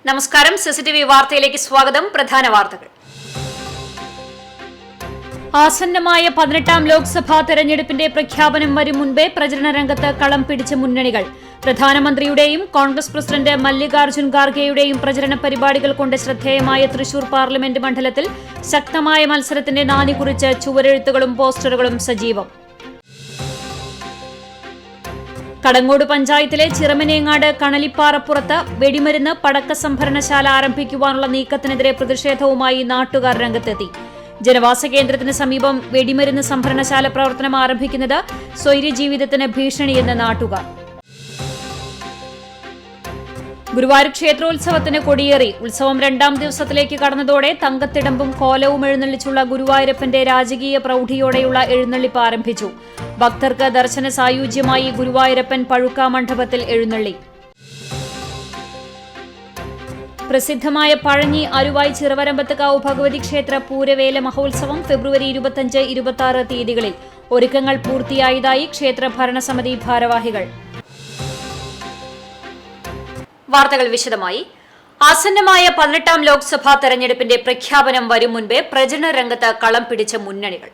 നമസ്കാരം. സിസിടിവി വാർത്തയിലേക്ക് സ്വാഗതം. പ്രധാന വാർത്തകൾ. ആസന്നമായ 18ാം ലോക്സഭാ തെരഞ്ഞെടുപ്പിന്റെ പ്രഖ്യാപനം വരും മുൻപേ പ്രചരണ രംഗത്ത് കളം പിടിച്ച മുന്നണികൾ. പ്രധാനമന്ത്രിയുടെയും കോൺഗ്രസ് പ്രസിഡന്റ് മല്ലികാർജ്ജുൻ ഖാർഗെയുടെയും പ്രചരണ പരിപാടികൾ കൊണ്ട് ശ്രദ്ധേയമായ തൃശൂർ പാർലമെന്റ് മണ്ഡലത്തിൽ ശക്തമായ മത്സരത്തിന്റെ നാന്ദി കുറിച്ച് ചുവരെഴുത്തുകളും പോസ്റ്ററുകളും സജീവം. കടങ്ങോട് പഞ്ചായത്തിലെ ചിറമനേങ്ങാട് കണലിപ്പാറപ്പുറത്ത് വെടിമരുന്ന് പടക്ക സംഭരണശാല ആരംഭിക്കുവാനുള്ള നീക്കത്തിനെതിരെ പ്രതിഷേധവുമായി നാട്ടുകാർ രംഗത്തെത്തി. ജനവാസ കേന്ദ്രത്തിന് സമീപം വെടിമരുന്ന് സംഭരണശാല പ്രവർത്തനം ആരംഭിക്കുന്നത് സ്വൈര്യജീവിതത്തിന് ഭീഷണിയെന്ന് നാട്ടുകാർ. ഗുരുവായൂർ ക്ഷേത്രോത്സവത്തിന് കൊടിയേറി. ഉത്സവം 2ാം ദിവസത്തിലേക്ക് കടന്നതോടെ തങ്കത്തിടമ്പും കോലവും എഴുന്നള്ളിച്ചുള്ള ഗുരുവായൂരപ്പന്റെ രാജകീയ പ്രൌഢിയോടെയുള്ള എഴുന്നള്ളിപ്പ് ആരംഭിച്ചു. ഭക്തർക്ക് ദർശന സായുജ്യമായി ഗുരുവായൂരപ്പൻ പഴുക്ക മണ്ഡപത്തിൽ എഴുന്നള്ളി. പ്രസിദ്ധമായ പഴഞ്ഞി അരുവായി ചിറവരമ്പത്തുകാവ് ഭഗവതി ക്ഷേത്ര പൂരവേല മഹോത്സവം ഫെബ്രുവരി 25, 26 തീയതികളിൽ ഒരുക്കങ്ങൾ പൂർത്തിയായതായി ക്ഷേത്ര ഭരണസമിതി ഭാരവാഹികൾ. വാർത്തകൾ വിശദമായി. ആസന്നമായ 18ാം ലോക്സഭാ തെരഞ്ഞെടുപ്പിന്റെ പ്രഖ്യാപനം വരും മുൻപേ പ്രചരണ രംഗത്ത് കളം പിടിച്ച മുന്നണികൾ.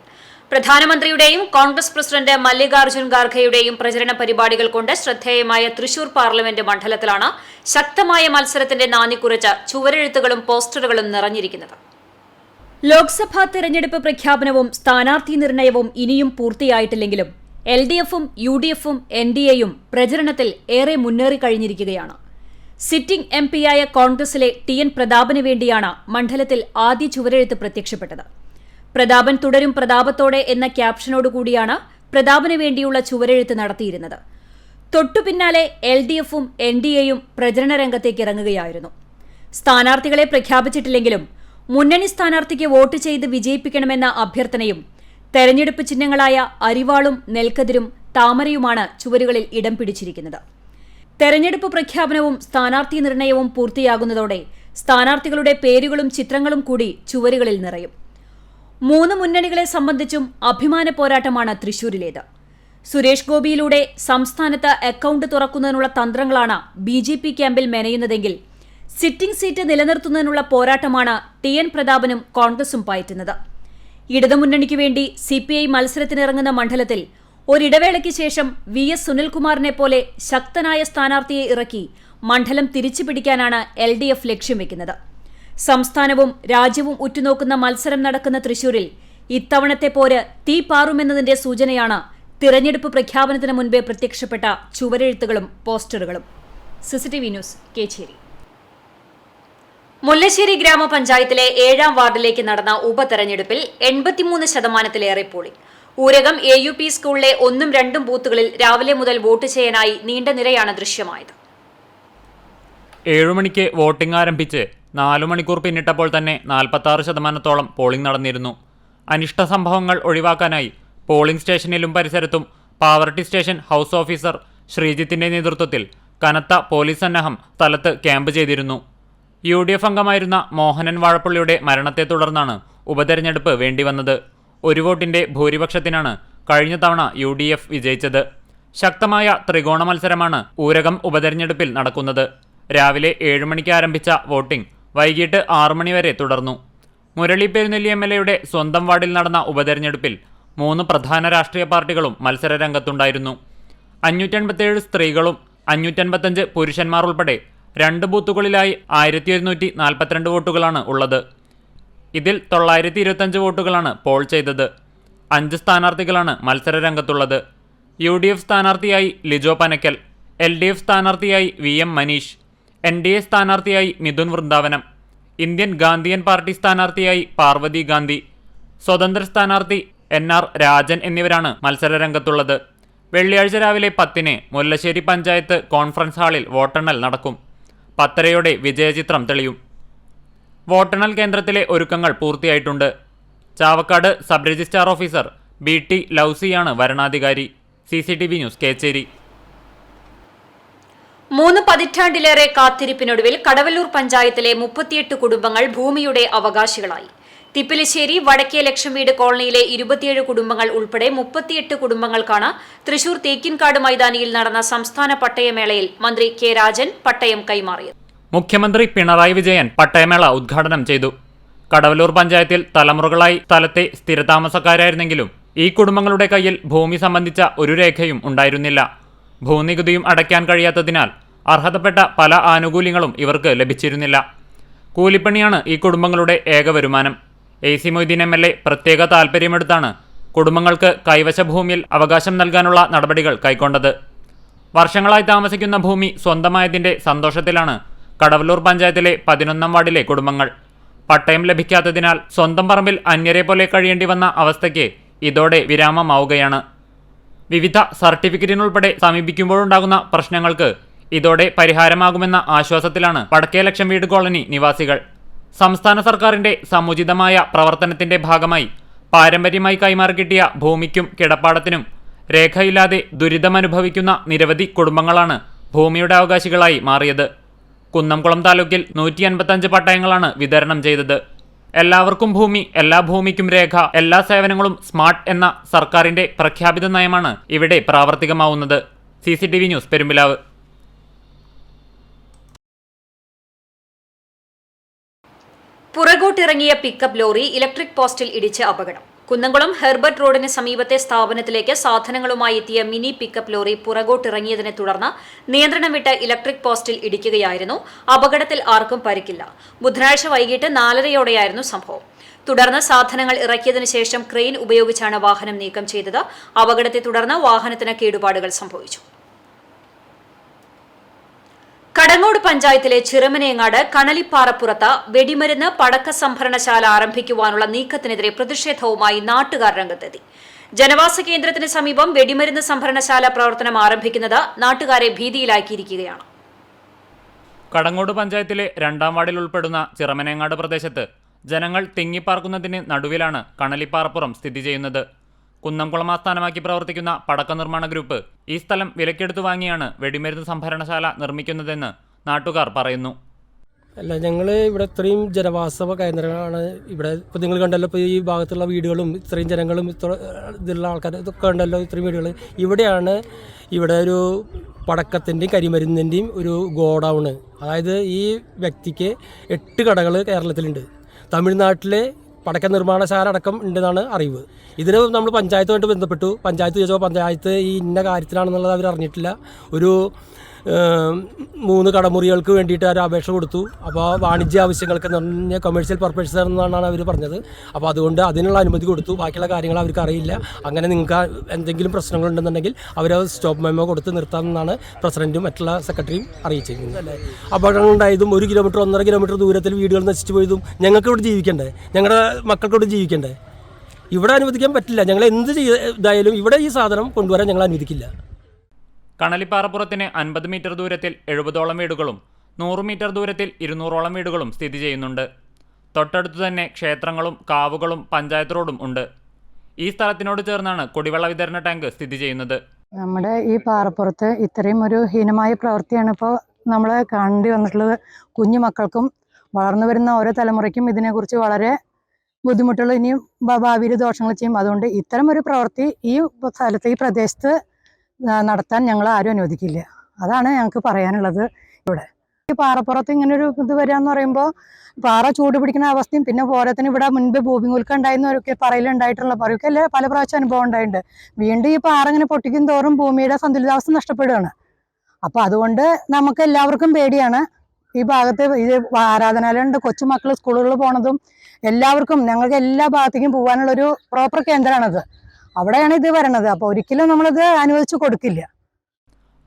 പ്രധാനമന്ത്രിയുടെയും കോൺഗ്രസ് പ്രസിഡന്റ് മല്ലികാർജ്ജുൻ ഖാർഗെയുടെയും പ്രചരണ പരിപാടികൾ കൊണ്ട് ശ്രദ്ധേയമായ തൃശൂർ പാർലമെന്റ് മണ്ഡലത്തിലാണ് ശക്തമായ മത്സരത്തിന്റെ നാന്ദി കുറിച്ച് ചുവരെഴുത്തുകളും പോസ്റ്ററുകളും നിറഞ്ഞിരിക്കുന്നത്. ലോക്സഭാ തെരഞ്ഞെടുപ്പ് പ്രഖ്യാപനവും സ്ഥാനാർത്ഥി നിർണയവും ഇനിയും പൂർത്തിയായിട്ടില്ലെങ്കിലും LDFും UDFും NDAയും പ്രചരണത്തിൽ ഏറെ മുന്നേറിക്കഴിഞ്ഞിരിക്കുകയാണ്. സിറ്റിംഗ് MPയായ കോൺഗ്രസിലെ TN പ്രതാപന് വേണ്ടിയാണ് മണ്ഡലത്തിൽ ആദ്യ ചുവരെഴുത്ത് പ്രത്യക്ഷപ്പെട്ടത്. പ്രതാപൻ തുടരും പ്രതാപത്തോടെ എന്ന ക്യാപ്ഷനോടുകൂടിയാണ് പ്രതാപന് വേണ്ടിയുള്ള ചുവരെഴുത്ത് നടത്തിയിരുന്നത്. തൊട്ടുപിന്നാലെ LDFും NDAയും പ്രചരണ രംഗത്തേക്ക് ഇറങ്ങുകയായിരുന്നു. സ്ഥാനാർത്ഥികളെ പ്രഖ്യാപിച്ചിട്ടില്ലെങ്കിലും മുന്നണി സ്ഥാനാർത്ഥിക്ക് വോട്ട് ചെയ്ത് വിജയിപ്പിക്കണമെന്ന അഭ്യർത്ഥനയും തെരഞ്ഞെടുപ്പ് ചിഹ്നങ്ങളായ അരിവാളും നെൽക്കതിരും താമരയുമാണ് ചുവരുകളിൽ ഇടം പിടിച്ചിരിക്കുന്നത്. തെരഞ്ഞെടുപ്പ് പ്രഖ്യാപനവും സ്ഥാനാർത്ഥി നിർണയവും പൂർത്തിയാകുന്നതോടെ സ്ഥാനാർത്ഥികളുടെ പേരുകളും ചിത്രങ്ങളും കൂടി ചുവരുകളിൽ നിറയും. 3 മുന്നണികളെ സംബന്ധിച്ചും അഭിമാന പോരാട്ടമാണ് തൃശൂരിലേത്. സുരേഷ് ഗോപിയിലൂടെ സംസ്ഥാനത്ത് അക്കൌണ്ട് തുറക്കുന്നതിനുള്ള തന്ത്രങ്ങളാണ് BJP ക്യാമ്പിൽ മെനയുന്നതെങ്കിൽ സിറ്റിംഗ് സീറ്റ് നിലനിർത്തുന്നതിനുള്ള പോരാട്ടമാണ് TN പ്രതാപനും കോൺഗ്രസും പയറ്റുന്നത്. ഇടതുമുന്നണിക്ക് വേണ്ടി CPI മത്സരത്തിനിറങ്ങുന്ന മണ്ഡലത്തിൽ ഒരിടവേളയ്ക്ക് ശേഷം VS സുനിൽകുമാറിനെ പോലെ ശക്തനായ സ്ഥാനാർത്ഥിയെ ഇറക്കി മണ്ഡലം തിരിച്ചുപിടിക്കാനാണ് LDF ലക്ഷ്യം വെക്കുന്നത്. സംസ്ഥാനവും രാജ്യവും ഉറ്റുനോക്കുന്ന മത്സരം നടക്കുന്ന തൃശൂരിൽ ഇത്തവണത്തെ പോര് തീ പാറുമെന്നതിന്റെ സൂചനയാണ് തിരഞ്ഞെടുപ്പ് പ്രഖ്യാപനത്തിന് മുൻപേ പ്രത്യക്ഷപ്പെട്ട ചുവരെഴുത്തുകളും പോസ്റ്ററുകളും. CCTV news, Kecheri. മുല്ലശ്ശേരി ഗ്രാമപഞ്ചായത്തിലെ 7ാം വാർഡിലേക്ക് നടന്ന ഉപതെരഞ്ഞെടുപ്പിൽ 83% പോളിംഗ്. ഊരകം AUP സ്കൂളിലെ 1ഉം 2ഉം ബൂത്തുകളിൽ രാവിലെ മുതൽ വോട്ട് ചെയ്യാനായി നീണ്ട നിരയാണ് ദൃശ്യമായത്. 7 മണിക്ക് വോട്ടിംഗ് ആരംഭിച്ച് 4 മണിക്കൂർ പിന്നിട്ടപ്പോൾ തന്നെ 46% പോളിംഗ് നടന്നിരുന്നു. അനിഷ്ട സംഭവങ്ങൾ ഒഴിവാക്കാനായി പോളിംഗ് സ്റ്റേഷനിലും പരിസരത്തും പാവർട്ടി സ്റ്റേഷൻ ഹൌസ് ഓഫീസർ ശ്രീജിത്തിന്റെ നേതൃത്വത്തിൽ കനത്ത പോലീസ് സന്നാഹം സ്ഥലത്ത് ക്യാമ്പ് ചെയ്തിരുന്നു. UDF അംഗമായിരുന്ന മോഹനൻ വാഴപ്പള്ളിയുടെ മരണത്തെ തുടർന്നാണ് ഉപതെരഞ്ഞെടുപ്പ് വേണ്ടിവന്നത്. 1 വോട്ടിന്റെ ഭൂരിപക്ഷത്തിനാണ് കഴിഞ്ഞ തവണ UDF വിജയിച്ചത്. ശക്തമായ ത്രികോണ മത്സരമാണ് ഊരകം ഉപതെരഞ്ഞെടുപ്പിൽ നടക്കുന്നത്. രാവിലെ 7 മണിക്ക് ആരംഭിച്ച വോട്ടിംഗ് വൈകിട്ട് 6 മണി വരെ തുടർന്നു. മുരളി പെരുന്നെല്ലി MLAയുടെ സ്വന്തം വാർഡിൽ നടന്ന ഉപതെരഞ്ഞെടുപ്പിൽ 3 പ്രധാന രാഷ്ട്രീയ പാർട്ടികളും മത്സരരംഗത്തുണ്ടായിരുന്നു. 587 സ്ത്രീകളും 555 പുരുഷന്മാർ ഉൾപ്പെടെ 2 ബൂത്തുകളിലായി 1142 വോട്ടുകളാണ് ഉള്ളത്. ഇതിൽ 925 വോട്ടുകളാണ് പോൾ ചെയ്തത്. 5 സ്ഥാനാർത്ഥികളാണ് മത്സരരംഗത്തുള്ളത്. UDF സ്ഥാനാർത്ഥിയായി ലിജോ പനക്കൽ, LDF സ്ഥാനാർത്ഥിയായി VM മനീഷ്, NDA സ്ഥാനാർത്ഥിയായി മിഥുൻ വൃന്ദാവനം, ഇന്ത്യൻ ഗാന്ധിയൻ പാർട്ടി സ്ഥാനാർത്ഥിയായി പാർവതി ഗാന്ധി, സ്വതന്ത്ര സ്ഥാനാർത്ഥി NR രാജൻ എന്നിവരാണ് മത്സരരംഗത്തുള്ളത്. വെള്ളിയാഴ്ച രാവിലെ 10-ന് മുല്ലശ്ശേരി പഞ്ചായത്ത് കോൺഫറൻസ് ഹാളിൽ വോട്ടെണ്ണൽ നടക്കും. 10:30-യോടെ വിജയചിത്രം തെളിയും. വോട്ടെണ്ണൽ കേന്ദ്രത്തിലെ ഒരുക്കങ്ങൾ പൂർത്തിയായിട്ടുണ്ട്. Chavakkad sub registrar officer BT ലൌസിയാണ് വരണാധികാരി. CCTV news, Kechery. 3 പതിറ്റാണ്ടിലേറെ കാത്തിരിപ്പിനൊടുവിൽ കടവല്ലൂർ പഞ്ചായത്തിലെ 38 കുടുംബങ്ങൾ ഭൂമിയുടെ അവകാശികളായി. തിപ്പിലിശ്ശേരി വടക്കേ ലക്ഷം വീട് കോളനിയിലെ 27 കുടുംബങ്ങൾ ഉൾപ്പെടെ 38 കുടുംബങ്ങൾക്കാണ് തൃശൂർ തേക്കിൻകാട് മൈതാനിയിൽ നടന്ന സംസ്ഥാന പട്ടയമേളയിൽ മന്ത്രി K. രാജൻ പട്ടയം കൈമാറിയത്. മുഖ്യമന്ത്രി പിണറായി വിജയൻ പട്ടയമേള ഉദ്ഘാടനം ചെയ്തു. കടവലൂർ പഞ്ചായത്തിൽ തലമുറകളായി സ്ഥലത്തെ സ്ഥിരതാമസക്കാരായിരുന്നെങ്കിലും ഈ കുടുംബങ്ങളുടെ കയ്യിൽ ഭൂമി സംബന്ധിച്ച ഒരു രേഖയും ഉണ്ടായിരുന്നില്ല. ഭൂനികുതിയും അടയ്ക്കാൻ കഴിയാത്തതിനാൽ അർഹതപ്പെട്ട പല ആനുകൂല്യങ്ങളും ഇവർക്ക് ലഭിച്ചിരുന്നില്ല. കൂലിപ്പണിയാണ് ഈ കുടുംബങ്ങളുടെ ഏക വരുമാനം. AC മൊയ്തീൻ MLA പ്രത്യേക താൽപ്പര്യമെടുത്താണ് കുടുംബങ്ങൾക്ക് കൈവശ ഭൂമിയിൽ അവകാശം നൽകാനുള്ള നടപടികൾ കൈക്കൊണ്ടത്. വർഷങ്ങളായി താമസിക്കുന്ന ഭൂമി സ്വന്തമായതിന്റെ സന്തോഷത്തിലാണ് കടവലൂർ പഞ്ചായത്തിലെ 11ാം വാർഡിലെ കുടുംബങ്ങൾ. പട്ടയം ലഭിക്കാത്തതിനാൽ സ്വന്തം പറമ്പിൽ അന്യരെ പോലെ കഴിയേണ്ടി വന്ന അവസ്ഥയ്ക്ക് ഇതോടെ വിരാമമാവുകയാണ്. വിവിധ സർട്ടിഫിക്കറ്റിനുൾപ്പെടെ സമീപിക്കുമ്പോഴുണ്ടാകുന്ന പ്രശ്നങ്ങൾക്ക് ഇതോടെ പരിഹാരമാകുമെന്ന ആശ്വാസത്തിലാണ് വടക്കേ ലക്ഷം വീട് കോളനി നിവാസികൾ. സംസ്ഥാന സർക്കാരിന്റെ സമുചിതമായ പ്രവർത്തനത്തിന്റെ ഭാഗമായി പാരമ്പര്യമായി കൈമാറി കിട്ടിയ ഭൂമിക്കും കിടപ്പാടത്തിനും രേഖയില്ലാതെ ദുരിതമനുഭവിക്കുന്ന നിരവധി കുടുംബങ്ങളാണ് ഭൂമിയുടെ അവകാശികളായി മാറിയത്. കുന്നംകുളം താലൂക്കിൽ 155 പട്ടയങ്ങളാണ് വിതരണം ചെയ്തത്. എല്ലാവർക്കും ഭൂമി, എല്ലാ ഭൂമിക്കും രേഖ, എല്ലാ സേവനങ്ങളും സ്മാർട്ട് എന്ന സർക്കാരിന്റെ പ്രഖ്യാപിത നയമാണ് ഇവിടെ പ്രാവർത്തികമാവുന്നത്. CCTV news, Perumpilavu. പുറകോട്ടിറങ്ങിയ പിക്കപ്പ് ലോറി ഇലക്ട്രിക് പോസ്റ്റിൽ ഇടിച്ച് അപകടം. കുന്നംകുളം ഹെർബർട്ട് റോഡിന് സമീപത്തെ സ്ഥാപനത്തിലേക്ക് സാധനങ്ങളുമായി എത്തിയ മിനി പിക്കപ്പ് ലോറി പുറകോട്ടിറങ്ങിയതിനെ തുടർന്ന് നിയന്ത്രണം വിട്ട് ഇലക്ട്രിക് പോസ്റ്റിൽ ഇടിക്കുകയായിരുന്നു. അപകടത്തിൽ ആർക്കും പരിക്കില്ല. ബുധനാഴ്ച വൈകിട്ട് 4:30യോടെയായിരുന്നു സംഭവം. തുടർന്ന് സാധനങ്ങൾ ഇറക്കിയതിനു ശേഷം ക്രെയിൻ ഉപയോഗിച്ചാണ് വാഹനം നീക്കം ചെയ്തത്. അപകടത്തെ തുടർന്ന് വാഹനത്തിന് കേടുപാടുകൾ സംഭവിച്ചു. കടങ്ങോട് പഞ്ചായത്തിലെ ചിറമനേങ്ങാട് കണലിപ്പാറപ്പുറത്ത് വെടിമരുന്ന് പടക്ക സംഭരണശാല ആരംഭിക്കുവാനുള്ള നീക്കത്തിനെതിരെ പ്രതിഷേധവുമായി നാട്ടുകാർ രംഗത്തെത്തി. ജനവാസ കേന്ദ്രത്തിന് സമീപം വെടിമരുന്ന് സംഭരണശാല പ്രവർത്തനം ആരംഭിക്കുന്നത് നാട്ടുകാരെ ഭീതിയിലാക്കിയിരിക്കുകയാണ്. കടങ്ങോട് പഞ്ചായത്തിലെ 2ാം വാർഡിൽ ഉൾപ്പെടുന്ന ചിറമനേങ്ങാട് പ്രദേശത്ത് ജനങ്ങൾ തിങ്ങിപ്പാർക്കുന്നതിന് നടുവിലാണ് കണലിപ്പാറപ്പുറം സ്ഥിതി ചെയ്യുന്നത്. കുന്നംകുളം ആസ്ഥാനമാക്കി പ്രവർത്തിക്കുന്ന പടക്ക നിർമ്മാണ ഗ്രൂപ്പ് ഈ സ്ഥലം വിലക്കെടുത്തു വാങ്ങിയാണ് വെടിമരുന്ന് സംഭരണശാല നിർമ്മിക്കുന്നതെന്ന് നാട്ടുകാർ പറയുന്നു. അല്ല, ഞങ്ങൾ ഇവിടെ ഇത്രയും ജനവാസ കേന്ദ്രങ്ങളാണ് ഇവിടെ. ഇപ്പോൾ നിങ്ങൾ കണ്ടല്ലോ, ഇപ്പോൾ ഈ ഭാഗത്തുള്ള വീടുകളും ഇത്രയും ജനങ്ങളും ഇതിലുള്ള ആൾക്കാർ ഇതൊക്കെ ഉണ്ടല്ലോ, ഇത്രയും വീടുകൾ. ഇവിടെയാണ് ഇവിടെ ഒരു പടക്കത്തിൻ്റെയും കരിമരുന്നിൻ്റെയും ഒരു ഗോഡൗണ്. അതായത് ഈ വ്യക്തിക്ക് 8 കടകൾ കേരളത്തിലുണ്ട്. തമിഴ്നാട്ടിലെ പടക്ക നിർമ്മാണശാല അടക്കം ഉണ്ടെന്നാണ് അറിവ്. ഇതിന് നമ്മൾ പഞ്ചായത്തുമായിട്ട് ബന്ധപ്പെട്ടു. പഞ്ചായത്ത് ചോദിച്ചപ്പോൾ പഞ്ചായത്ത് ഈ ഇന്ന കാര്യത്തിലാണെന്നുള്ളത് അവർ അറിഞ്ഞിട്ടില്ല. ഒരു 3 കടമുറികൾക്ക് വേണ്ടിയിട്ട് ഒരു അപേക്ഷ കൊടുത്തു. അപ്പോൾ വാണിജ്യ ആവശ്യങ്ങൾക്ക് പറഞ്ഞ കൊമേഴ്ഷ്യൽ പർപ്പസ് എന്നാണ് അവർ പറഞ്ഞത്. അപ്പോൾ അതുകൊണ്ട് അതിനുള്ള അനുമതി കൊടുത്തു. ബാക്കിയുള്ള കാര്യങ്ങൾ അവർക്ക് അറിയില്ല. അങ്ങനെ നിങ്ങൾക്ക് എന്തെങ്കിലും പ്രശ്നങ്ങളുണ്ടെന്നുണ്ടെങ്കിൽ അവർ സ്റ്റോപ്പ് മെമ്മോ കൊടുത്ത് നിർത്താമെന്നാണ് പ്രസിഡന്റും മറ്റുള്ള സെക്രട്ടറിയും അറിയിച്ചിരിക്കുന്നത്. അല്ലേ, അപകടങ്ങളുണ്ടായതും 1 കിലോമീറ്റർ 1.5 കിലോമീറ്റർ ദൂരത്തിൽ വീടുകൾ നശിച്ചു പോയതും ഞങ്ങൾക്ക് ഇവിടെ ജീവിക്കണ്ടേ, ഞങ്ങളുടെ മക്കൾക്ക് ഇവിടെ ജീവിക്കണ്ടേ? ഇവിടെ അനുവദിക്കാൻ പറ്റില്ല. ഞങ്ങൾ എന്ത് ഇതായാലും ഇവിടെ ഈ സാധനം കൊണ്ടുവരാൻ ഞങ്ങൾ അനുവദിക്കില്ല. കണലിപ്പാറപ്പുറത്തിന് 50 മീറ്റർ ദൂരത്തിൽ 70ഓളം വീടുകളും 100 മീറ്റർ ദൂരത്തിൽ 200ഓളം വീടുകളും സ്ഥിതി ചെയ്യുന്നുണ്ട്. തൊട്ടടുത്തു തന്നെ ക്ഷേത്രങ്ങളും കാവുകളും പഞ്ചായത്ത് റോഡും ഉണ്ട്. ഈ സ്ഥലത്തിനോട് ചേർന്നാണ് കുടിവെള്ള വിതരണ ടാങ്ക് സ്ഥിതി ചെയ്യുന്നത്. നമ്മുടെ ഈ പാറപ്പുറത്ത് ഇത്രയും ഒരു ഹീനമായ പ്രവൃത്തിയാണ് ഇപ്പോൾ നമ്മൾ കാണേണ്ടി വന്നിട്ടുള്ളത്. കുഞ്ഞു മക്കൾക്കും വളർന്നു വരുന്ന ഓരോ തലമുറയ്ക്കും ഇതിനെക്കുറിച്ച് വളരെ ബുദ്ധിമുട്ടുകൾ ഇനിയും ഭാവിയിൽ ദോഷങ്ങൾ ചെയ്യും. അതുകൊണ്ട് ഇത്തരം ഒരു പ്രവൃത്തി ഈ സ്ഥലത്ത് ഈ പ്രദേശത്ത് നടത്താൻ ഞങ്ങൾ ആരും അനുവദിക്കില്ല. അതാണ് ഞങ്ങൾക്ക് പറയാനുള്ളത്. ഇവിടെ ഈ പാറപ്പുറത്ത് ഇങ്ങനൊരു ഇത് വരിക എന്ന് പറയുമ്പോൾ പാറ ചൂട് പിടിക്കുന്ന അവസ്ഥയും പിന്നെ പോരത്തിന് ഇവിടെ മുൻപ് ഭൂമി കുലുക്കം ഉണ്ടായിരുന്നവരൊക്കെ പറയലുണ്ടായിട്ടുള്ള പറയൊക്കെ പല പ്രാവശ്യം അനുഭവം ഉണ്ടായിട്ടുണ്ട്. വീണ്ടും ഈ പാറ ഇങ്ങനെ പൊട്ടിക്കും തോറും ഭൂമിയുടെ സന്തുലിതാവസ്ഥ നഷ്ടപ്പെടുകയാണ്. അപ്പോൾ അതുകൊണ്ട് നമുക്ക് എല്ലാവർക്കും പേടിയാണ്. ഈ ഭാഗത്ത് ഇത് ആരാധനാലയമുണ്ട്, കൊച്ചുമക്കൾ സ്കൂളുകളിൽ പോണതും എല്ലാവർക്കും ഞങ്ങൾക്ക് എല്ലാ ഭാഗത്തേക്കും പോകാനുള്ളൊരു പ്രോപ്പർ കേന്ദ്രമാണത്. അവിടെയാണ് ഇത് വരണത്. അപ്പോൾ ഒരിക്കലും നമ്മളിത് അനുവദിച്ചു കൊടുക്കില്ല.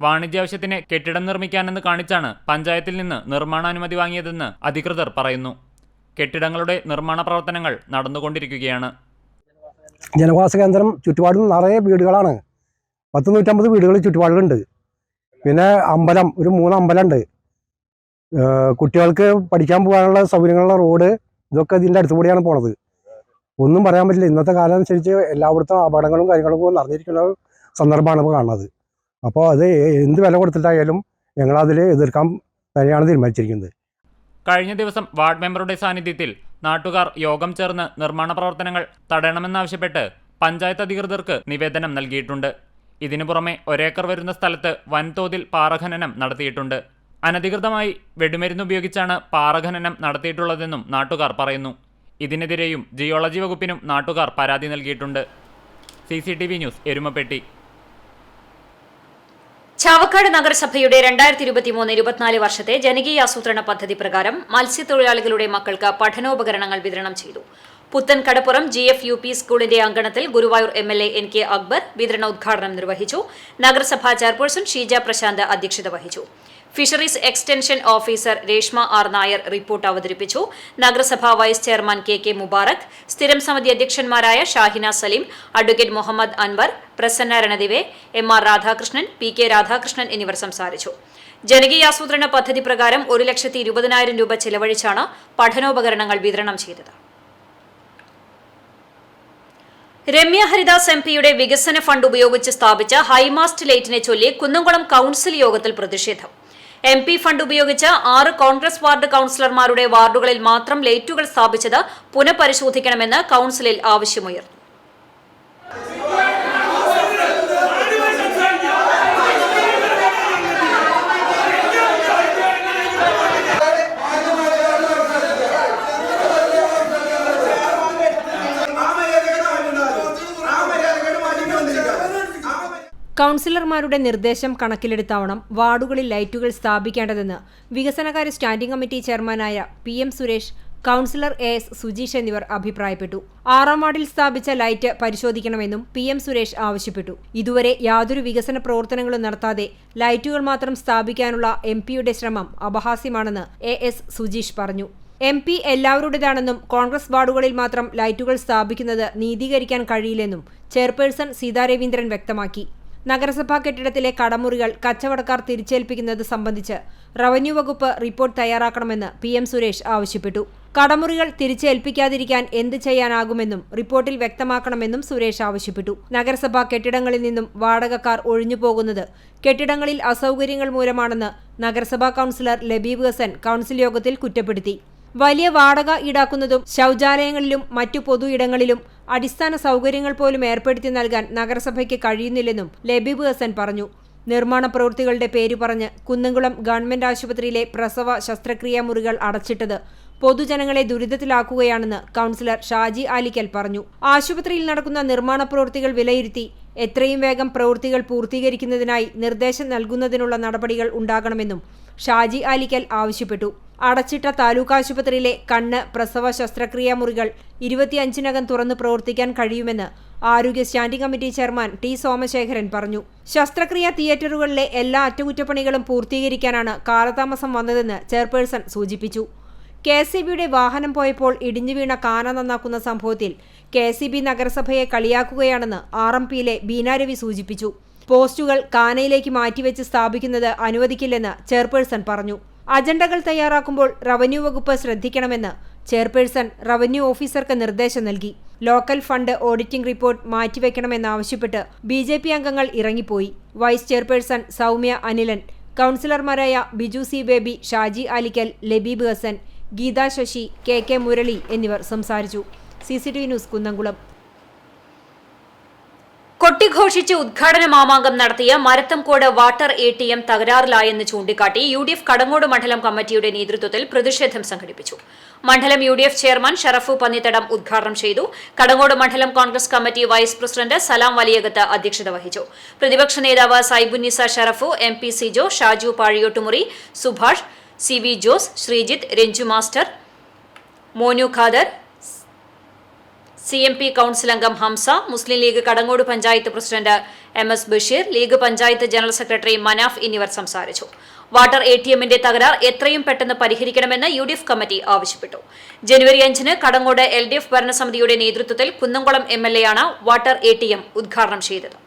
വാണിജ്യാവശ്യത്തിന് കെട്ടിടം നിർമ്മിക്കാനെന്ന് കാണിച്ചാണ് പഞ്ചായത്തിൽ നിന്ന് നിർമ്മാണാനുമതി വാങ്ങിയതെന്ന് അധികൃതർ പറയുന്നു. കെട്ടിടങ്ങളുടെ നിർമ്മാണ പ്രവർത്തനങ്ങൾ നടന്നുകൊണ്ടിരിക്കുകയാണ്. ജനവാസ കേന്ദ്രം ചുറ്റുപാടും നിറയെ വീടുകളാണ്. 150 വീടുകൾ ചുറ്റുപാടുകളുണ്ട്. പിന്നെ അമ്പലം, ഒരു 3 അമ്പലമുണ്ട്. കുട്ടികൾക്ക് പഠിക്കാൻ പോകാനുള്ള സൗകര്യങ്ങളുള്ള റോഡ്, ഇതൊക്കെ ഇതിൻ്റെ അടുത്ത് കൂടിയാണ് പോണത്. ഒന്നും പറയാൻ പറ്റില്ല. ഇന്നത്തെ കാലം അനുസരിച്ച് എല്ലായിടത്തും അപകടങ്ങളും കാര്യങ്ങളൊക്കെ നടന്നിരിക്കുന്ന സന്ദർഭമാണ് ഇപ്പോൾ കാണുന്നത്. അപ്പോൾ അത് എന്ത് വില കൊടുത്തിട്ടായാലും ഞങ്ങളതിൽ എതിർക്കാൻ തന്നെയാണ് തീരുമാനിച്ചിരിക്കുന്നത്. കഴിഞ്ഞ ദിവസം വാർഡ് മെമ്പറുടെ സാന്നിധ്യത്തിൽ നാട്ടുകാർ യോഗം ചേർന്ന് നിർമ്മാണ പ്രവർത്തനങ്ങൾ തടയണമെന്നാവശ്യപ്പെട്ട് പഞ്ചായത്ത് അധികൃതർക്ക് നിവേദനം നൽകിയിട്ടുണ്ട്. ഇതിനു പുറമെ 1 ഏക്കർ വരുന്ന സ്ഥലത്ത് വൻതോതിൽ പാറഖനനം നടത്തിയിട്ടുണ്ട്. അനധികൃതമായി വെടിമരുന്ന് ഉപയോഗിച്ചാണ് പാറഖനനം നടത്തിയിട്ടുള്ളതെന്നും നാട്ടുകാർ പറയുന്നു. ഇതിനെതിരെയും ജിയോളജി വകുപ്പിനും നാട്ടുകാർ പരാതി നൽകിയിട്ടുണ്ട്. CCTV news, Erumapetty. ചാവക്കാട് നഗരസഭയുടെ 2023-24 വർഷത്തെ ജനകീയാസൂത്രണ പദ്ധതി പ്രകാരം മത്സ്യത്തൊഴിലാളികളുടെ മക്കൾക്ക് പഠനോപകരണങ്ങൾ വിതരണം ചെയ്തു. പുത്തൻ കടപ്പുറം GFUP സ്കൂളിന്റെ അങ്കണത്തിൽ ഗുരുവായൂർ MLA NK അക്ബർ വിതരണോദ്ഘാടനം നിർവഹിച്ചു. നഗരസഭാ ചെയർപേഴ്സൺ ഷീജ പ്രശാന്ത് അധ്യക്ഷത വഹിച്ചു. Fisheries extension officer Reshma R. Nair report അവതരിപ്പിച്ചു. നഗരസഭാ വൈസ് ചെയർമാൻ KK മുബാറക്, സ്ഥിരം സമിതി അധ്യക്ഷന്മാരായ Shahina Saleem, advocate Muhammad Anwar, Prasanna Ranadive, MR Radhakrishnan, PK Radhakrishnan എന്നിവർ സംസാരിച്ചു. ജനകീയാസൂത്രണ പദ്ധതി പ്രകാരം 1,20,000 രൂപ ചെലവഴിച്ചാണ് പഠനോപകരണങ്ങൾ വിതരണം ചെയ്തത്. രമ്യ ഹരിദാസ് MP-യുടെ വികസന ഫണ്ട് ഉപയോഗിച്ച് സ്ഥാപിച്ച ഹൈമാസ്റ്റ് ലൈറ്റിനെ ചൊല്ലി കുന്നംകുളം കൌൺസിൽ യോഗത്തിൽ പ്രതിഷേധം. MP ഫണ്ട് ഉപയോഗിച്ച് 6 കോൺഗ്രസ് വാർഡ് കൌൺസിലർമാരുടെ വാർഡുകളിൽ മാത്രം ലൈറ്റുകൾ സ്ഥാപിച്ചത് പുനഃപരിശോധിക്കണമെന്ന് കൌൺസിലിൽ ആവശ്യമുയർന്നു. കൌൺസിലർമാരുടെ നിർദ്ദേശം കണക്കിലെടുത്താവണം വാർഡുകളിൽ ലൈറ്റുകൾ സ്ഥാപിക്കേണ്ടതെന്ന് വികസനകാര്യ സ്റ്റാൻഡിംഗ് കമ്മിറ്റി ചെയർമാനായ PM Suresh, councillor AS Sujeesh എന്നിവർ അഭിപ്രായപ്പെട്ടു. 6ാം വാർഡിൽ സ്ഥാപിച്ച ലൈറ്റ് പരിശോധിക്കണമെന്നും PM സുരേഷ് ആവശ്യപ്പെട്ടു. ഇതുവരെ യാതൊരു വികസന പ്രവർത്തനങ്ങളും നടത്താതെ ലൈറ്റുകൾ മാത്രം സ്ഥാപിക്കാനുള്ള MP-യുടെ ശ്രമം അപഹാസ്യമാണെന്ന് AS സുജീഷ് പറഞ്ഞു. MP എല്ലാവരുടേതാണെന്നും കോൺഗ്രസ് വാർഡുകളിൽ മാത്രം ലൈറ്റുകൾ സ്ഥാപിക്കുന്നത് നീതീകരിക്കാൻ കഴിയില്ലെന്നും ചെയർപേഴ്സൺ സീതാ രവീന്ദ്രൻ വ്യക്തമാക്കി. നഗരസഭാ കെട്ടിടത്തിലെ കടമുറികൾ കച്ചവടക്കാർ തിരിച്ചേൽപ്പിക്കുന്നത് സംബന്ധിച്ച് റവന്യൂ വകുപ്പ് റിപ്പോർട്ട് തയ്യാറാക്കണമെന്ന് PM സുരേഷ് ആവശ്യപ്പെട്ടു. കടമുറികൾ തിരിച്ചേൽപ്പിക്കാതിരിക്കാൻ എന്ത് ചെയ്യാനാകുമെന്നും റിപ്പോർട്ടിൽ വ്യക്തമാക്കണമെന്നും സുരേഷ് ആവശ്യപ്പെട്ടു. നഗരസഭാ കെട്ടിടങ്ങളിൽ നിന്നും വാടകക്കാർ ഒഴിഞ്ഞുപോകുന്നത് കെട്ടിടങ്ങളിൽ അസൗകര്യങ്ങൾ മൂലമാണെന്ന് നഗരസഭാ കൌൺസിലർ ലബീബ് ഹസൻ കൌൺസിൽ യോഗത്തിൽ കുറ്റപ്പെടുത്തി. വലിയ വാടക ഈടാക്കുന്നതും ശൌചാലയങ്ങളിലും മറ്റു പൊതു ഇടങ്ങളിലും അടിസ്ഥാന സൗകര്യങ്ങൾ പോലും ഏർപ്പെടുത്തി നൽകാൻ നഗരസഭയ്ക്ക് കഴിയുന്നില്ലെന്നും ലബീബ് ഹസൻ പറഞ്ഞു. നിർമ്മാണ പ്രവൃത്തികളുടെ പേര് പറഞ്ഞ് കുന്നംകുളം ഗവൺമെന്റ് ആശുപത്രിയിലെ പ്രസവ ശസ്ത്രക്രിയാ മുറികൾ അടച്ചിട്ടത് പൊതുജനങ്ങളെ ദുരിതത്തിലാക്കുകയാണെന്ന് കൌൺസിലർ ഷാജി ആലിക്കൽ പറഞ്ഞു. ആശുപത്രിയിൽ നടക്കുന്ന നിർമ്മാണ പ്രവൃത്തികൾ വിലയിരുത്തി എത്രയും വേഗം പ്രവൃത്തികൾ പൂർത്തീകരിക്കുന്നതിനായി നിർദ്ദേശം നൽകുന്നതിനുള്ള നടപടികൾ ഉണ്ടാകണമെന്നും ഷാജി ആലിക്കൽ ആവശ്യപ്പെട്ടു. അടച്ചിട്ട താലൂക്ക് ആശുപത്രിയിലെ കണ്ണ്, പ്രസവ ശസ്ത്രക്രിയാ മുറികൾ 25-നകം തുറന്ന് പ്രവർത്തിക്കാൻ കഴിയുമെന്ന് ആരോഗ്യ standing committee chairman T. Somasekharan പറഞ്ഞു. ശസ്ത്രക്രിയാ തിയേറ്ററുകളിലെ എല്ലാ അറ്റകുറ്റപ്പണികളും പൂർത്തീകരിക്കാനാണ് കാലതാമസം വന്നതെന്ന് ചെയർപേഴ്സൺ സൂചിപ്പിച്ചു. KSEBയുടെ വാഹനം പോയപ്പോൾ ഇടിഞ്ഞു വീണ കാന നന്നാക്കുന്ന സംഭവത്തിൽ KSEB നഗരസഭയെ കളിയാക്കുകയാണെന്ന് RMPയിലെ ബീന രവി സൂചിപ്പിച്ചു. പോസ്റ്റുകൾ കാനയിലേക്ക് മാറ്റിവെച്ച് സ്ഥാപിക്കുന്നത് അനുവദിക്കില്ലെന്ന് ചെയർപേഴ്സൺ പറഞ്ഞു. അജണ്ടകൾ തയ്യാറാക്കുമ്പോൾ റവന്യൂ വകുപ്പ് ശ്രദ്ധിക്കണമെന്ന് ചെയർപേഴ്സൺ റവന്യൂ ഓഫീസർക്ക് നിർദ്ദേശം നൽകി. ലോക്കൽ ഫണ്ട് ഓഡിറ്റിംഗ് റിപ്പോർട്ട് മാറ്റിവെക്കണമെന്നാവശ്യപ്പെട്ട് BJP അംഗങ്ങൾ ഇറങ്ങിപ്പോയി. വൈസ് ചെയർപേഴ്സൺ സൗമ്യ അനിലൻ, കൌൺസിലർമാരായ Biju C. Baby, Shaji Alikkal, Labeeb Hasan, Geetha Sasi, KK Murali എന്നിവർ സംസാരിച്ചു. CCTV news, Kunnamkulam. കൊട്ടിഘോഷിച്ച് ഉദ്ഘാടന മാമാങ്കം നടത്തിയ മരത്തംകോട് വാട്ടർ ATM തകരാറിലായെന്ന് ചൂണ്ടിക്കാട്ടി UDF കടങ്ങോട് മണ്ഡലം കമ്മിറ്റിയുടെ നേതൃത്വത്തിൽ പ്രതിഷേധം സംഘടിപ്പിച്ചു. മണ്ഡലം UDF ചെയർമാൻ ഷറഫു പന്നിത്തടം ഉദ്ഘാടനം ചെയ്തു. കടങ്ങോട് മണ്ഡലം Congress committee vice president Salam Valiyakath അധ്യക്ഷത വഹിച്ചു. പ്രതിപക്ഷ നേതാവ് Saibunnisa Sharafu, MP Sijo, Shaju Pazhiyottumuri, Subhash, CV Jose, Sreejith, Ranju master, Monu Khader, CMP council അംഗം Hamsa, Muslim League Kadangode panchayat president MS Basheer, League panchayat general secretary Manaf എന്നിവർ സംസാരിച്ചു. വാട്ടർ ATMന്റെ തകരാർ എത്രയും പെട്ടെന്ന് പരിഹരിക്കണമെന്ന് UDF കമ്മിറ്റി ആവശ്യപ്പെട്ടു. ജനുവരി 5-ന് കടങ്ങോട് LDF ഭരണസമിതിയുടെ നേതൃത്വത്തിൽ കുന്നംകുളം MLA ആണ് വാട്ടർ ATM ഉദ്ഘാടനം ചെയ്തത്.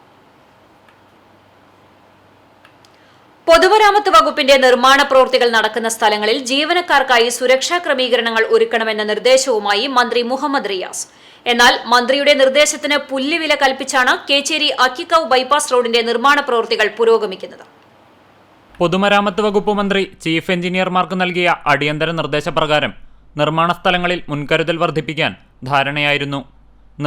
പൊതുമരാമത്ത് വകുപ്പിന്റെ നിർമ്മാണ പ്രവൃത്തികൾ നടക്കുന്ന സ്ഥലങ്ങളിൽ ജീവനക്കാർക്കായി സുരക്ഷാ ക്രമീകരണങ്ങൾ ഒരുക്കണമെന്ന നിർദ്ദേശവുമായി മന്ത്രി മുഹമ്മദ് റിയാസ്. എന്നാൽ മന്ത്രിയുടെ നിർദ്ദേശത്തിന് പുല്ലുവില കൽപ്പിച്ചാണ് കേച്ചേരി അക്കിക്കവ് ബൈപ്പാസ് റോഡിന്റെ നിർമ്മാണ പ്രവൃത്തികൾ പുരോഗമിക്കുന്നത്. പൊതുമരാമത്ത് വകുപ്പ് മന്ത്രി ചീഫ് എഞ്ചിനീയർമാർക്ക് നൽകിയ അടിയന്തര നിർദ്ദേശപ്രകാരം നിർമ്മാണ സ്ഥലങ്ങളിൽ മുൻകരുതൽ വർദ്ധിപ്പിക്കാൻ ധാരണയായിരുന്നു.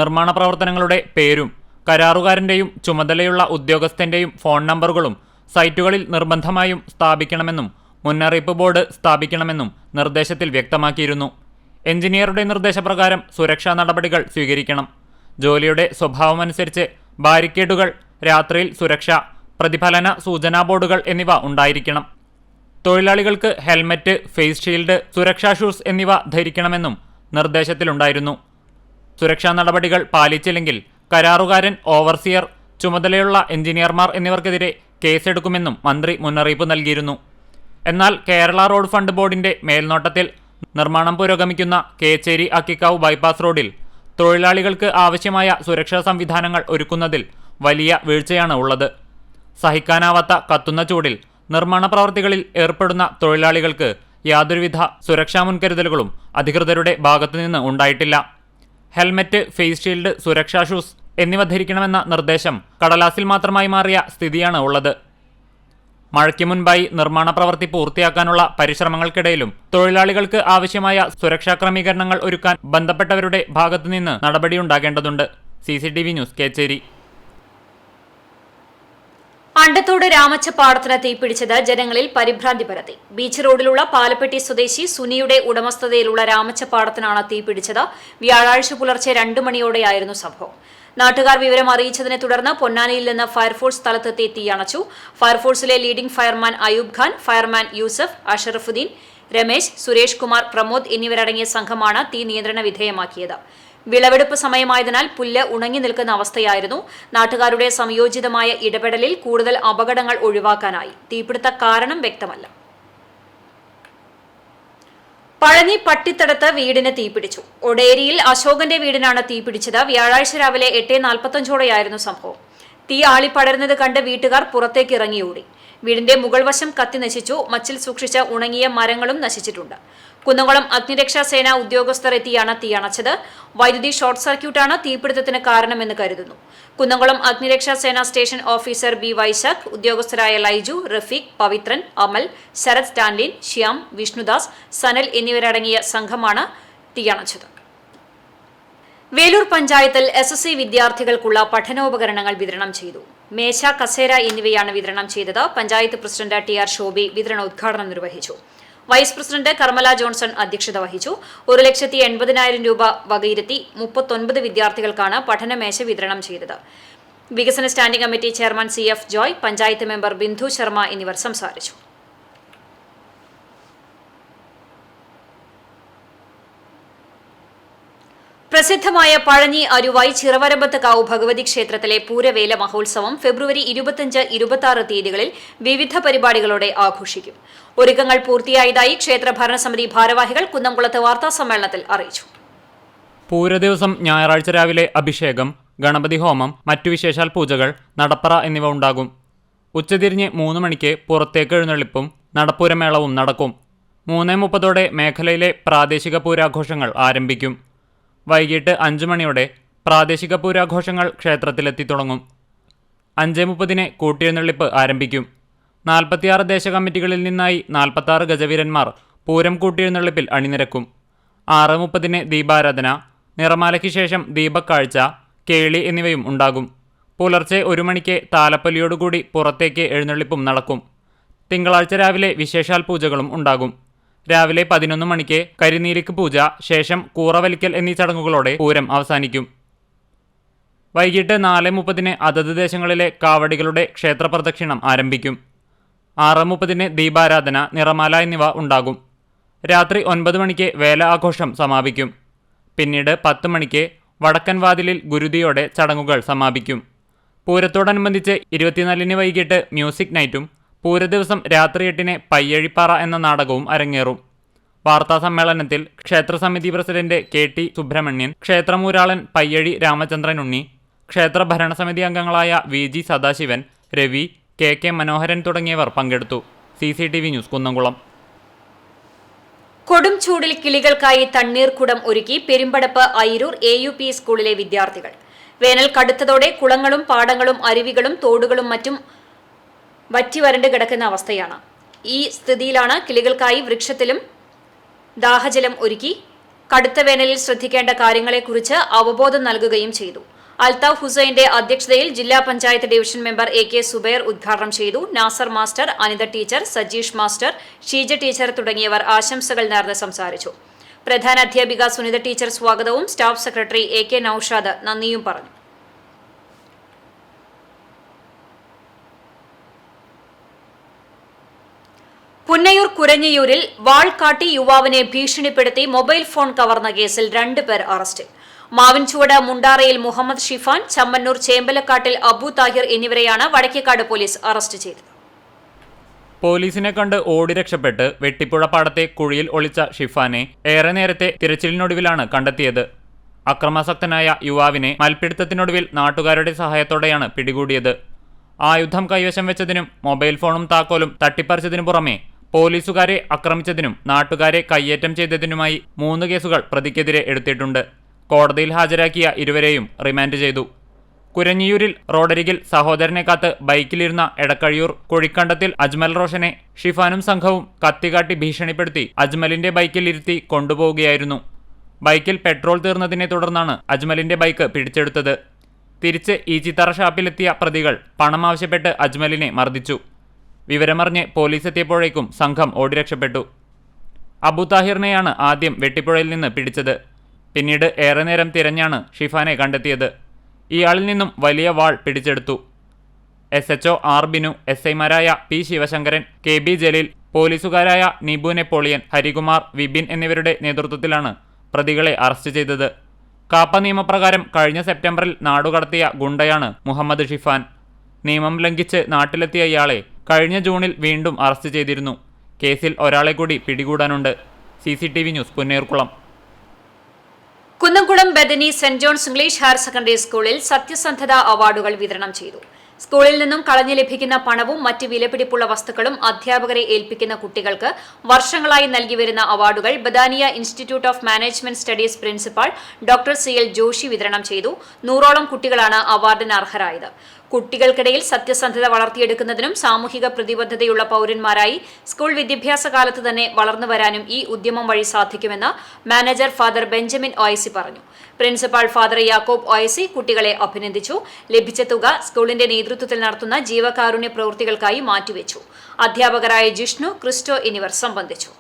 നിർമ്മാണ പ്രവർത്തനങ്ങളുടെ പേരും കരാറുകാരന്റെയും ചുമതലയുള്ള ഉദ്യോഗസ്ഥന്റെയും ഫോൺ നമ്പറുകളും സൈറ്റുകളിൽ നിർബന്ധമായും സ്ഥാപിക്കണമെന്നും മുന്നറിയിപ്പ് ബോർഡ് സ്ഥാപിക്കണമെന്നും നിർദ്ദേശത്തിൽ വ്യക്തമാക്കിയിരുന്നു. എഞ്ചിനീയറുടെ നിർദ്ദേശപ്രകാരം സുരക്ഷാ നടപടികൾ സ്വീകരിക്കണം. ജോലിയുടെ സ്വഭാവമനുസരിച്ച് ബാരിക്കേഡുകൾ, രാത്രിയിൽ സുരക്ഷ, പ്രതിഫലന സൂചനാ ബോർഡുകൾ എന്നിവ ഉണ്ടായിരിക്കണം. തൊഴിലാളികൾക്ക് ഹെൽമറ്റ്, ഫേസ് ഷീൽഡ്, സുരക്ഷാ ഷൂസ് എന്നിവ ധരിക്കണമെന്നും നിർദ്ദേശത്തിലുണ്ടായിരുന്നു. സുരക്ഷാ നടപടികൾ പാലിച്ചില്ലെങ്കിൽ കരാറുകാരൻ, ഓവർസിയർ, ചുമതലയുള്ള എഞ്ചിനീയർമാർ എന്നിവർക്കെതിരെ കേസെടുക്കുമെന്നും മന്ത്രി മുന്നറിയിപ്പ് നൽകിയിരുന്നു. എന്നാൽ കേരള റോഡ് ഫണ്ട് ബോർഡിന്റെ മേൽനോട്ടത്തിൽ നിർമ്മാണം പുരോഗമിക്കുന്ന കേച്ചേരി അക്കിക്കാവ് ബൈപ്പാസ് റോഡിൽ തൊഴിലാളികൾക്ക് ആവശ്യമായ സുരക്ഷാ സംവിധാനങ്ങൾ ഒരുക്കുന്നതിൽ വലിയ വീഴ്ചയാണ് ഉള്ളത്. സഹിക്കാനാവാത്ത കത്തുന്ന ചൂടിൽ നിർമ്മാണ പ്രവർത്തികളിൽ ഏർപ്പെടുന്ന തൊഴിലാളികൾക്ക് യാതൊരുവിധ സുരക്ഷാ മുൻകരുതലുകളും അധികൃതരുടെ ഭാഗത്തുനിന്ന് ഉണ്ടായിട്ടില്ല. ഹെൽമറ്റ്, ഫേസ് ഷീൽഡ്, സുരക്ഷാ ഷൂസ് എന്നിവ ധരിക്കണമെന്ന നിർദ്ദേശം കടലാസിൽ മാത്രമായി മാറിയ സ്ഥിതിയാണ് ഉള്ളത്. മഴയ്ക്ക് മുൻപായി നിർമ്മാണ പ്രവൃത്തി പൂർത്തിയാക്കാനുള്ള പരിശ്രമങ്ങൾക്കിടയിലും തൊഴിലാളികൾക്ക് ആവശ്യമായ സുരക്ഷാ ക്രമീകരണങ്ങൾ ഒരുക്കാൻ ബന്ധപ്പെട്ടവരുടെ ഭാഗത്തുനിന്ന് നടപടിയുണ്ടാകേണ്ടതുണ്ട്. CCTV news, Kechery. അണ്ടത്തോട് രാമച്ചപ്പാടത്തിന് തീപിടിച്ചത് ജനങ്ങളിൽ പരിഭ്രാന്തി പരത്തി. ബീച്ച് റോഡിലുള്ള പാലപ്പെട്ടി സ്വദേശി സുനിയുടെ ഉടമസ്ഥതയിലുള്ള രാമച്ചപ്പാടത്തിനാണ് തീപിടിച്ചത്. വ്യാഴാഴ്ച പുലർച്ചെ 2 മണിയോടെയായിരുന്നു സംഭവം. നാട്ടുകാർ വിവരം അറിയിച്ചതിനെ തുടർന്ന് പൊന്നാനിയിൽ നിന്ന് ഫയർഫോഴ്സ് സ്ഥലത്തെത്തി തീയണച്ചു. ഫയർഫോഴ്സിലെ leading fireman Ayoob Khan, fireman Yusuf, Ashrafuddin, Ramesh, Suresh Kumar, Pramod എന്നിവരടങ്ങിയ സംഘമാണ് തീ നിയന്ത്രണ വിധേയമാക്കിയത്. വിളവെടുപ്പ് സമയമായതിനാൽ പുല്ല് ഉണങ്ങി നിൽക്കുന്ന അവസ്ഥയായിരുന്നു. നാട്ടുകാരുടെ സംയോജിതമായ ഇടപെടലിൽ കൂടുതൽ അപകടങ്ങൾ ഒഴിവാക്കാനായി. തീപിടുത്ത കാരണം വ്യക്തമല്ല. പഴനി പട്ടിത്തടത്ത് വീടിന് തീപിടിച്ചു. ഒടേരിയിൽ അശോകന്റെ വീടിനാണ് തീപിടിച്ചത്. വ്യാഴാഴ്ച രാവിലെ 8:45 സംഭവം. തീ ആളിപ്പടരുന്നത് കണ്ട് വീട്ടുകാർ പുറത്തേക്ക് ഇറങ്ങിയോടി. വീടിന്റെ മുകൾ വശം കത്തി നശിച്ചു. മച്ചിൽ സൂക്ഷിച്ച ഉണങ്ങിയ മരങ്ങളും നശിച്ചിട്ടുണ്ട്. കുന്നംകുളം അഗ്നിരക്ഷാ സേന ഉദ്യോഗസ്ഥർ എത്തിയാണ് തീയണച്ചത്. വൈദ്യുതി ഷോർട്ട് സർക്യൂട്ടാണ് തീപിടുത്തത്തിന് കാരണമെന്ന് കരുതുന്നു. കുന്നംകുളം അഗ്നിരക്ഷാ സേന സ്റ്റേഷൻ ഓഫീസർ ബി വൈശാഖ്, ഉദ്യോഗസ്ഥരായ ലൈജു, റഫീഖ്, പവിത്രൻ, അമൽ, ശരത് സ്റ്റാൻലിൻ, ശ്യാം, വിഷ്ണുദാസ്, സനൽ എന്നിവരടങ്ങിയ സംഘമാണ് തീയണച്ചത്. വേലൂർ പഞ്ചായത്തിൽ SSC വിദ്യാർത്ഥികൾക്കുള്ള പഠനോപകരണങ്ങൾ വിതരണം ചെയ്തു. മേശ, കസേര എന്നിവയാണ് വിതരണം ചെയ്തത്. പഞ്ചായത്ത് പ്രസിഡന്റ് TR ശോഭി വിതരണോദ്ഘാടനം നിർവഹിച്ചു. വൈസ് പ്രസിഡന്റ് കർമ്മല ജോൺസൺ അധ്യക്ഷത വഹിച്ചു. 1,80,000 രൂപ വകയിരുത്തി 39 വിദ്യാർത്ഥികൾക്കാണ് പഠനമേശ വിതരണം ചെയ്തത്. വികസന standing committee chairman CF Joy, panchayat member Bindu Sharma എന്നിവർ സംസാരിച്ചു. പ്രസിദ്ധമായ പഴഞ്ഞി അരുവായി ചിറവരമ്പത്ത് കാവ് ഭഗവതി ക്ഷേത്രത്തിലെ പൂരവേല മഹോത്സവം ഫെബ്രുവരി 25, 26 തീയതികളിൽ വിവിധ പരിപാടികളോടെ ആഘോഷിക്കും. ഒരുക്കങ്ങൾ പൂർത്തിയായതായി ക്ഷേത്ര ഭരണസമിതി ഭാരവാഹികൾ കുന്നംകുളത്ത് വാർത്താസമ്മേളനത്തിൽ അറിയിച്ചു. പൂരദിവസം ഞായറാഴ്ച രാവിലെ അഭിഷേകം, ഗണപതി ഹോമം, മറ്റു വിശേഷാൽ പൂജകൾ, നടപ്പറ എന്നിവ ഉണ്ടാകും. ഉച്ചതിരിഞ്ഞ് 3 മണിക്ക് പുറത്തേക്ക് എഴുന്നള്ളിപ്പും നടപ്പൂരമേളവും നടക്കും. 3:30 മേഖലയിലെ പ്രാദേശിക പൂരാഘോഷങ്ങൾ ആരംഭിക്കും. വൈകിട്ട് 5 മണിയോടെ പ്രാദേശിക പൂരാഘോഷങ്ങൾ ക്ഷേത്രത്തിലെത്തി തുടങ്ങും. 5:30 കൂട്ടിയെഴുന്നള്ളിപ്പ് ആരംഭിക്കും. 46 ദേശകമ്മിറ്റികളിൽ നിന്നായി 46 ഗജവീരന്മാർ പൂരം കൂട്ടിയെഴുന്നള്ളിപ്പിൽ അണിനിരക്കും. 6:30 ദീപാരാധന, നിറമാലയ്ക്ക് ശേഷം ദീപക്കാഴ്ച, കേളി എന്നിവയും ഉണ്ടാകും. പുലർച്ചെ 1 മണിക്ക് താലപ്പൊലിയോടുകൂടി പുറത്തേക്ക് എഴുന്നള്ളിപ്പും നടക്കും. തിങ്കളാഴ്ച രാവിലെ വിശേഷാൽ പൂജകളും ഉണ്ടാകും. രാവിലെ 11 മണിക്ക് കരിനീലിക്ക് പൂജ, ശേഷം കൂറവലിക്കൽ എന്നീ ചടങ്ങുകളോടെ പൂരം അവസാനിക്കും. വൈകിട്ട് 4:30 അതത് ദേശങ്ങളിലെ കാവടികളുടെ ക്ഷേത്രപ്രദക്ഷിണം ആരംഭിക്കും. 6:30 ദീപാരാധന, നിറമാല എന്നിവ ഉണ്ടാകും. രാത്രി 9 മണിക്ക് വേല ആഘോഷം സമാപിക്കും. പിന്നീട് 10 മണിക്ക് വടക്കൻ വാതിലിൽ ഗുരുതിയോടെ ചടങ്ങുകൾ സമാപിക്കും. പൂരത്തോടനുബന്ധിച്ച് 24 വൈകിട്ട് മ്യൂസിക് നൈറ്റും പൂരദിവസം രാത്രി 8 പയ്യഴിപ്പാറ എന്ന നാടകവും അരങ്ങേറും. വാർത്താസമ്മേളനത്തിൽ ക്ഷേത്രസമിതി പ്രസിഡന്റ് KT സുബ്രഹ്മണ്യൻ, ക്ഷേത്രമൂരാളൻ പയ്യഴി രാമചന്ദ്രൻ ഉണ്ണി, ക്ഷേത്ര ഭരണസമിതി അംഗങ്ങളായ VG സദാശിവൻ, രവി, KK മനോഹരൻ തുടങ്ങിയവർ പങ്കെടുത്തു. CCTV news, Kunnamkulam. കൊടും ചൂടിൽ കിളികൾക്കായി തണ്ണീർക്കുടം ഒരുക്കി പെരുമ്പടപ്പ് അയിരൂർ AUP സ്കൂളിലെ വിദ്യാർത്ഥികൾ. വേനൽ കടുത്തതോടെ കുളങ്ങളും പാടങ്ങളും അരുവികളും തോടുകളും മറ്റും വറ്റിവരണ്ട് കിടക്കുന്ന അവസ്ഥയാണ്. ഈ സ്ഥിതിയിലാണ് കിളികൾക്കായി വൃക്ഷത്തിലും ദാഹജലം ഒരുക്കി കടുത്ത വേനലിൽ ശ്രദ്ധിക്കേണ്ട കാര്യങ്ങളെക്കുറിച്ച് അവബോധം നൽകുകയും ചെയ്തു. അൽതാഫ് ഹുസൈന്റെ അധ്യക്ഷതയിൽ ജില്ലാ panchayat division member AK Zubair ഉദ്ഘാടനം ചെയ്തു. Nasar master, Anitha teacher, Sajeesh master, Sheeja teacher തുടങ്ങിയവർ ആശംസകൾ നേർന്ന് സംസാരിച്ചു. പ്രധാന അധ്യാപിക സുനിത ടീച്ചർ സ്വാഗതവും സ്റ്റാഫ് സെക്രട്ടറി AK നൌഷാദ് നന്ദിയും പറഞ്ഞു. പുന്നയൂർ കുരഞ്ഞയൂരിൽ വാൾ കാട്ടി യുവാവിനെ ഭീഷണിപ്പെടുത്തി മൊബൈൽ ഫോൺ കവർന്ന കേസിൽ 2 പേർ അറസ്റ്റിൽ. മാവിൻചുവട് മുണ്ടാറയിൽ മുഹമ്മദ് ഷിഫാൻ, ചമ്മന്നൂർ ചേമ്പലക്കാട്ടിൽ അബു താഹിർ എന്നിവരെയാണ് വടക്കേക്കാട് പോലീസ് അറസ്റ്റ് ചെയ്തത്. പോലീസിനെ കണ്ട് ഓടി രക്ഷപ്പെട്ട് വെട്ടിപ്പുഴ പാടത്തെ കുഴിയിൽ ഒളിച്ച ഷിഫാനെ ഏറെ നേരത്തെ തിരച്ചിലിനൊടുവിലാണ് കണ്ടെത്തിയത്. അക്രമാസക്തനായ യുവാവിനെ മൽപ്പിടുത്തത്തിനൊടുവിൽ നാട്ടുകാരുടെ സഹായത്തോടെയാണ് പിടികൂടിയത്. ആയുധം കൈവശം വെച്ചതിനും മൊബൈൽ ഫോണും താക്കോലും തട്ടിപ്പറിച്ചതിനു പുറമെ പോലീസുകാരെ ആക്രമിച്ചതിനും നാട്ടുകാരെ കയ്യേറ്റം ചെയ്തതിനുമായി 3 കേസുകൾ പ്രതിക്കെതിരെ എടുത്തിട്ടുണ്ട്. കോടതിയിൽ ഹാജരാക്കിയ ഇരുവരെയും റിമാൻഡ് ചെയ്തു. കുരഞ്ഞിയൂരിൽ റോഡരികിൽ സഹോദരനെ കാത്ത് ബൈക്കിലിരുന്ന എടക്കഴിയൂർ കുഴിക്കണ്ടത്തിൽ അജ്മൽ റോഷനെ ഷിഫാനും സംഘവും കത്തികാട്ടി ഭീഷണിപ്പെടുത്തി അജ്മലിന്റെ ബൈക്കിൽ ഇരുത്തി കൊണ്ടുപോവുകയായിരുന്നു. ബൈക്കിൽ പെട്രോൾ തീർന്നതിനെ തുടർന്നാണ് അജ്മലിന്റെ ബൈക്ക് പിടിച്ചെടുത്തത്. തിരിച്ച് ഈച്ചിത്തറ ഷാപ്പിലെത്തിയ പ്രതികൾ പണം ആവശ്യപ്പെട്ട് അജ്മലിനെ മർദ്ദിച്ചു. വിവരമറിഞ്ഞ് പോലീസ് എത്തിയപ്പോഴേക്കും സംഘം ഓടി രക്ഷപ്പെട്ടു. അബു താഹിറിനെയാണ് ആദ്യം വെട്ടിപ്പുഴയിൽ നിന്ന് പിടിച്ചത്. പിന്നീട് ഏറെ നേരം തിരഞ്ഞാണ് ഷിഫാനെ കണ്ടെത്തിയത്. ഇയാളിൽ നിന്നും വലിയ വാൾ പിടിച്ചെടുത്തു. SHO R ബിനു, SIമാരായ P ശിവശങ്കരൻ, KB ജലീൽ, പോലീസുകാരായ നിബു നെപ്പോളിയൻ, ഹരികുമാർ, വിപിൻ എന്നിവരുടെ നേതൃത്വത്തിലാണ് പ്രതികളെ അറസ്റ്റ് ചെയ്തത്. കാപ്പ നിയമപ്രകാരം കഴിഞ്ഞ സെപ്റ്റംബറിൽ നാടുകടത്തിയ ഗുണ്ടയാണ് മുഹമ്മദ് ഷിഫാൻ. നിയമം ലംഘിച്ച് നാട്ടിലെത്തിയ ഇയാളെ കഴിഞ്ഞ ജൂണിൽ വീണ്ടും അറസ്റ്റ് ചെയ്തിരുന്നു. കേസിൽ ഒരാളെ കൂടി പിടികൂടാനുണ്ട്. CCTV news Punnayurkulam. Kunnamkulam Bethany Saint John's English higher secondary സ്കൂളിൽ സത്യസന്ധതാ അവാർഡുകൾ വിതരണം ചെയ്തു. സ്കൂളിൽ നിന്നും കളഞ്ഞു ലഭിക്കുന്ന പണവും മറ്റ് വിലപിടിപ്പുള്ള വസ്തുക്കളും അധ്യാപകരെ ഏൽപ്പിക്കുന്ന കുട്ടികൾക്ക് വർഷങ്ങളായി നൽകിവരുന്ന അവാർഡുകൾ Badania institute of management studies principal doctor CL Joshi വിതരണം ചെയ്തു. 100ഓളം കുട്ടികളാണ് അവാർഡിന് അർഹരായത്. കുട്ടികൾക്കിടയിൽ സത്യസന്ധത വളർത്തിയെടുക്കുന്നതിനും സാമൂഹിക പ്രതിബദ്ധതയുള്ള പൗരന്മാരായി സ്കൂൾ വിദ്യാഭ്യാസ കാലത്ത് തന്നെ വളർന്നു വരാനും ഈ ഉദ്യമം വഴി സാധിക്കുമെന്ന് മാനേജർ ഫാദർ ബെഞ്ചമിൻ OIC പറഞ്ഞു. പ്രിൻസിപ്പാൾ ഫാദർ യാക്കോബ് OIC കുട്ടികളെ അഭിനന്ദിച്ചു. ലഭിച്ച തുക സ്കൂളിന്റെ നേതൃത്വത്തിൽ നടത്തുന്ന ജീവകാരുണ്യ പ്രവൃത്തികൾക്കായി മാറ്റിവെച്ചു. അധ്യാപകരായ ജിഷ്ണു, ക്രിസ്റ്റോ എന്നിവർ സംബന്ധിച്ചു.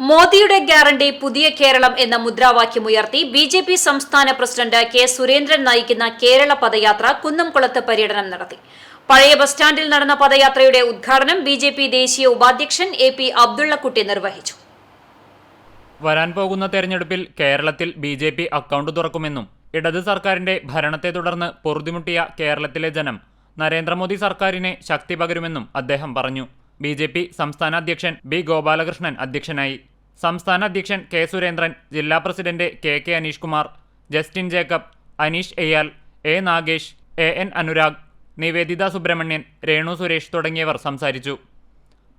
മോദിയുടെ ഗ്യാരണ്ടി പുതിയ കേരളം എന്ന മുദ്രാവാക്യമുയർത്തി BJP സംസ്ഥാന പ്രസിഡന്റ് K സുരേന്ദ്രൻ നയിക്കുന്ന കേരള പദയാത്ര കുന്നംകുളത്ത് പര്യടനം നടത്തി. പഴയ ബസ് സ്റ്റാൻഡിൽ നടന്ന പദയാത്രയുടെ ഉദ്ഘാടനം BJP ദേശീയ ഉപാധ്യക്ഷൻ AP അബ്ദുള്ളക്കുട്ടി നിർവഹിച്ചു. വരാൻ പോകുന്ന തെരഞ്ഞെടുപ്പിൽ കേരളത്തിൽ BJP അക്കൗണ്ട് തുറക്കുമെന്നും ഇടത് സർക്കാരിന്റെ ഭരണത്തെ തുടർന്ന് പൊറുതിമുട്ടിയ കേരളത്തിലെ ജനം നരേന്ദ്രമോദി സർക്കാരിനെ ശക്തി പകരുമെന്നും അദ്ദേഹം പറഞ്ഞു. BJP സംസ്ഥാന അധ്യക്ഷൻ B ഗോപാലകൃഷ്ണൻ അധ്യക്ഷനായി. സംസ്ഥാന അധ്യക്ഷൻ K സുരേന്ദ്രൻ, ജില്ലാ president KK Aneesh Kumar, Justin Jacob, Aneesh Eyyal, A Nagesh, AN Anurag, Nivedita Subramanian, Renu Suresh തുടങ്ങിയവർ സംസാരിച്ചു.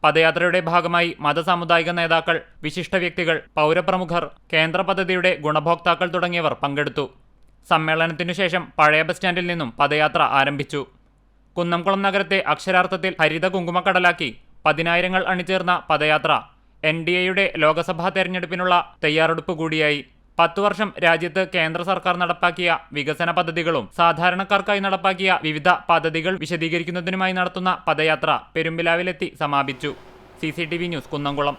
പദയാത്രയുടെ ഭാഗമായി മതസാമുദായിക നേതാക്കൾ, വിശിഷ്ട വ്യക്തികൾ, പൗരപ്രമുഖർ, കേന്ദ്ര പദ്ധതിയുടെ ഗുണഭോക്താക്കൾ തുടങ്ങിയവർ പങ്കെടുത്തു. സമ്മേളനത്തിനു ശേഷം പഴയ ബസ് സ്റ്റാൻഡിൽ നിന്നും പദയാത്ര ആരംഭിച്ചു. കുന്നംകുളം നഗരത്തെ അക്ഷരാർത്ഥത്തിൽ ഹരിത കുങ്കുമക്കടലാക്കി പതിനായിരങ്ങൾ അണിചേർന്ന പദയാത്ര NDAയുടെ ലോക്സഭാ തെരഞ്ഞെടുപ്പിനുള്ള തയ്യാറെടുപ്പ് കൂടിയായി. 10 വർഷം രാജ്യത്ത് കേന്ദ്ര സർക്കാർ നടപ്പാക്കിയ വികസന പദ്ധതികളും സാധാരണക്കാർക്കായി നടപ്പാക്കിയ വിവിധ പദ്ധതികൾ വിശദീകരിക്കുന്നതിനുമായി നടത്തുന്ന പദയാത്ര പെരുമ്പിലാവിലെത്തി സമാപിച്ചു. CCTV news Kunnamkulam.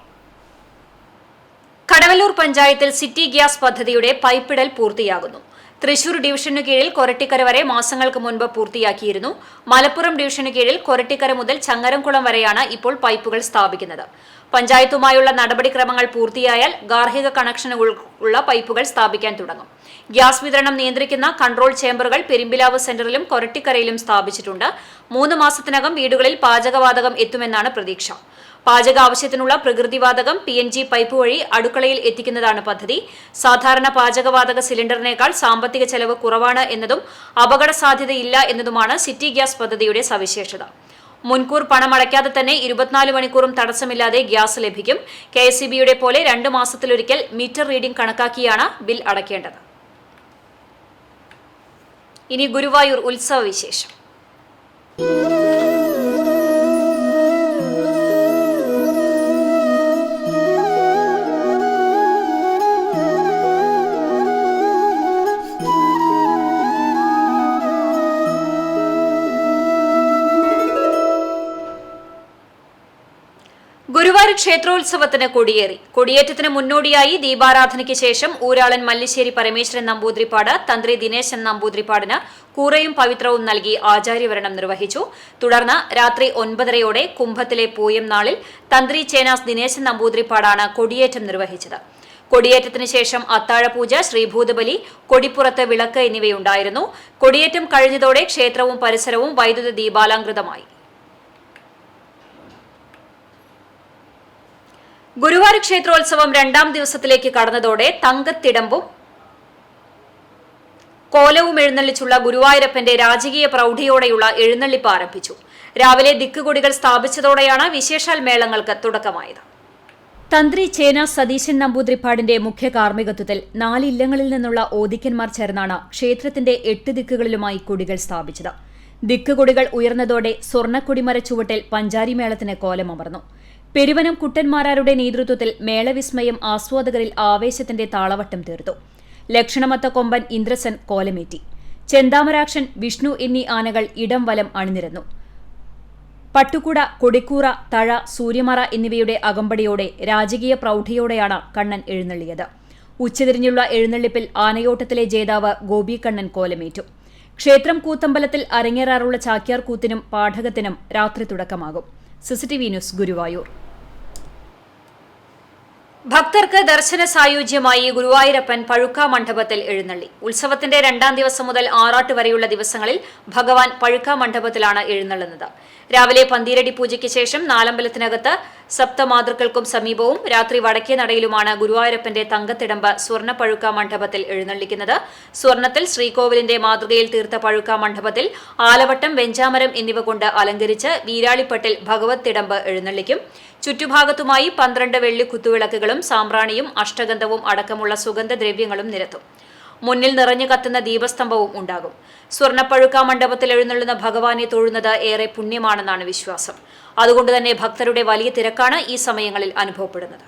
കടവല്ലൂർ പഞ്ചായത്തിൽ സിറ്റി ഗ്യാസ് പദ്ധതിയുടെ പൈപ്പിടൽ പൂർത്തിയാകുന്നു. തൃശൂർ ഡിവിഷനു കീഴിൽ കൊരട്ടിക്കര വരെ മാസങ്ങൾക്ക് മുൻപ് പൂർത്തിയാക്കിയിരുന്നു. മലപ്പുറം ഡിവിഷനു കീഴിൽ കൊരട്ടിക്കര മുതൽ ചങ്ങരംകുളം വരെയാണ് ഇപ്പോൾ പൈപ്പുകൾ സ്ഥാപിക്കുന്നത്. പഞ്ചായത്തുമായുള്ള നടപടിക്രമങ്ങൾ പൂർത്തിയായാൽ ഗാർഹിക കണക്ഷനുകളുള്ള പൈപ്പുകൾ സ്ഥാപിക്കാൻ തുടങ്ങും. ഗ്യാസ് വിതരണം നിയന്ത്രിക്കുന്ന കൺട്രോൾ ചേംബറുകൾ പെരുമ്പിലാവ് സെന്ററിലും കൊരട്ടിക്കരയിലും സ്ഥാപിച്ചിട്ടുണ്ട്. 3 മാസത്തിനകം വീടുകളിൽ പാചകവാതകം എത്തുമെന്നാണ് പ്രതീക്ഷ. പാചക ആവശ്യത്തിനുള്ള പ്രകൃതിവാതകം PNG പൈപ്പ് വഴി അടുക്കളയിൽ എത്തിക്കുന്നതാണ് പദ്ധതി. സാധാരണ പാചകവാതക സിലിണ്ടറിനേക്കാൾ സാമ്പത്തിക ചെലവ് കുറവാണ് എന്നതും അപകട സാധ്യതയില്ല എന്നതുമാണ് സിറ്റി ഗ്യാസ് പദ്ധതിയുടെ സവിശേഷത. മുൻകൂർ പണമടയ്ക്കാതെ തന്നെ 24 മണിക്കൂറും തടസ്സമില്ലാതെ ഗ്യാസ് ലഭിക്കും. KSEBയുടെ പോലെ 2 മാസത്തിലൊരിക്കൽ മീറ്റർ റീഡിംഗ് കണക്കാക്കിയാണ് ബിൽ അടയ്ക്കേണ്ടത്. ഇനി ഗുരുവായൂർ ഉത്സവ വിശേഷം. ഗുരുവായൂർ ക്ഷേത്രോത്സവത്തിന് കൊടിയേറി. കൊടിയേറ്റത്തിന് മുന്നോടിയായി ദീപാരാധനയ്ക്ക് ശേഷം ഊരാളൻ മല്ലിശ്ശേരി പരമേശ്വരൻ നമ്പൂതിരിപ്പാട് തന്ത്രി ദിനേശൻ നമ്പൂതിരിപ്പാടിന് കൂറയും പവിത്രവും നൽകി ആചാര്യവരണം നിർവഹിച്ചു. തുടർന്ന് രാത്രി 9:30 കുംഭത്തിലെ പൂയം നാളിൽ തന്ത്രി ചേനാസ് ദിനേശൻ നമ്പൂതിരിപ്പാടാണ് കൊടിയേറ്റം നിർവഹിച്ചത്. കൊടിയേറ്റത്തിന് ശേഷം അത്താഴപൂജ, ശ്രീഭൂതബലി, കൊടിപ്പുറത്ത് വിളക്ക് എന്നിവയുണ്ടായിരുന്നു. കൊടിയേറ്റം കഴിഞ്ഞതോടെ ക്ഷേത്രവും പരിസരവും വൈദ്യുത ദീപാലങ്കൃതമായി. ഗുരുവായൂർ ക്ഷേത്രോത്സവം 2ാം ദിവസത്തിലേക്ക് കടന്നതോടെ തങ്കത്തിടമ്പും കോലവും എഴുന്നള്ളിച്ചുള്ള ഗുരുവായൂരപ്പന്റെ രാജകീയ പ്രൗഢിയോടെയുള്ള എഴുന്നള്ളിപ്പ് ആരംഭിച്ചു. രാവിലെ ദിക്കുകൊടികൾ സ്ഥാപിച്ചതോടെയാണ് വിശേഷാൽ മേളങ്ങൾക്ക് തുടക്കമായത്. തന്ത്രി ചേനാസ് സതീശൻ നമ്പൂതിരിപ്പാടിന്റെ മുഖ്യ കാർമ്മികത്വത്തിൽ 4 ഇല്ലങ്ങളിൽ നിന്നുള്ള ഓദിക്കന്മാർ ചേർന്നാണ് ക്ഷേത്രത്തിന്റെ 8 ദിക്കുകളിലുമായി കൊടികൾ സ്ഥാപിച്ചത്. ദിക്കുകൊടികൾ ഉയർന്നതോടെ സ്വർണ്ണക്കൊടിമര ചുവട്ടിൽ പഞ്ചാരിമേളത്തിന് കോലമർന്നു. പെരുവനം കുട്ടന്മാരാരുടെ നേതൃത്വത്തിൽ മേളവിസ്മയം ആസ്വാദകരിൽ ആവേശത്തിന്റെ താളവട്ടം തീർത്തു. ലക്ഷണമത്ത കൊമ്പൻ ഇന്ദ്രസൻ കോലമേറ്റി. ചെന്താമരാക്ഷൻ, വിഷ്ണു എന്നീ ആനകൾ ഇടം വലം അണിനിരന്നു. പട്ടുകുട, കൊടിക്കൂറ, തഴ, സൂര്യമറ എന്നിവയുടെ അകമ്പടിയോടെ രാജകീയ പ്രൗഢിയോടെയാണ് കണ്ണൻ എഴുന്നള്ളിയത്. ഉച്ചതിരിഞ്ഞുള്ള എഴുന്നള്ളിപ്പിൽ ആനയോട്ടത്തിലെ ജേതാവ് ഗോപികണ്ണൻ കോലമേറ്റു. ക്ഷേത്രം കൂത്തമ്പലത്തിൽ അരങ്ങേറാറുള്ള ചാക്യാർ കൂത്തിനും പാഠകത്തിനും രാത്രി തുടക്കമാകും. CCTV news, Guruvayur. ഭക്തർക്ക് ദർശന സായുജ്യമായി ഗുരുവായൂരപ്പൻ പഴുക്ക മണ്ഡപത്തിൽ എഴുന്നള്ളി. ഉത്സവത്തിന്റെ 2ാം ദിവസം മുതൽ ആറാട്ട് വരെയുള്ള ദിവസങ്ങളിൽ ഭഗവാൻ പഴുക്ക മണ്ഡപത്തിലാണ് എഴുന്നള്ളുന്നത്. രാവിലെ പന്തീരടി പൂജയ്ക്ക് ശേഷം നാലമ്പലത്തിനകത്ത് സപ്തമാതൃക്കൾക്കും സമീപവും രാത്രി വടക്കേ നടയിലുമാണ് ഗുരുവായൂരപ്പന്റെ തങ്കത്തിടമ്പ് സ്വർണ്ണ പഴുക്ക മണ്ഡപത്തിൽ എഴുന്നള്ളിക്കുന്നത്. സ്വർണ്ണത്തിൽ ശ്രീകോവിലിന്റെ മാതൃകയിൽ തീർത്ത പഴുക്ക മണ്ഡപത്തിൽ ആലവട്ടം, വെഞ്ചാമരം എന്നിവ കൊണ്ട് അലങ്കരിച്ച് വീരാളിപ്പട്ടിൽ ഭഗവത് തിടമ്പ് എഴുന്നള്ളിക്കും. ചുറ്റുഭാഗത്തുമായി 12 വെള്ളി കുത്തുവിളക്കുകളും സാമ്പ്രാണിയും അഷ്ടഗന്ധവും അടക്കമുള്ള സുഗന്ധദ്രവ്യങ്ങളും നിരത്തും. മുന്നിൽ നിറഞ്ഞു കത്തുന്ന ദീപസ്തംഭവും ഉണ്ടാകും. സ്വർണ്ണപ്പഴുക്ക മണ്ഡപത്തിൽ എഴുന്നള്ളുന്ന ഭഗവാനെ തൊഴുന്നത് ഏറെ പുണ്യമാണെന്നാണ് വിശ്വാസം. അതുകൊണ്ട് തന്നെ ഭക്തരുടെ വലിയ തിരക്കാണ് ഈ സമയങ്ങളിൽ അനുഭവപ്പെടുന്നത്.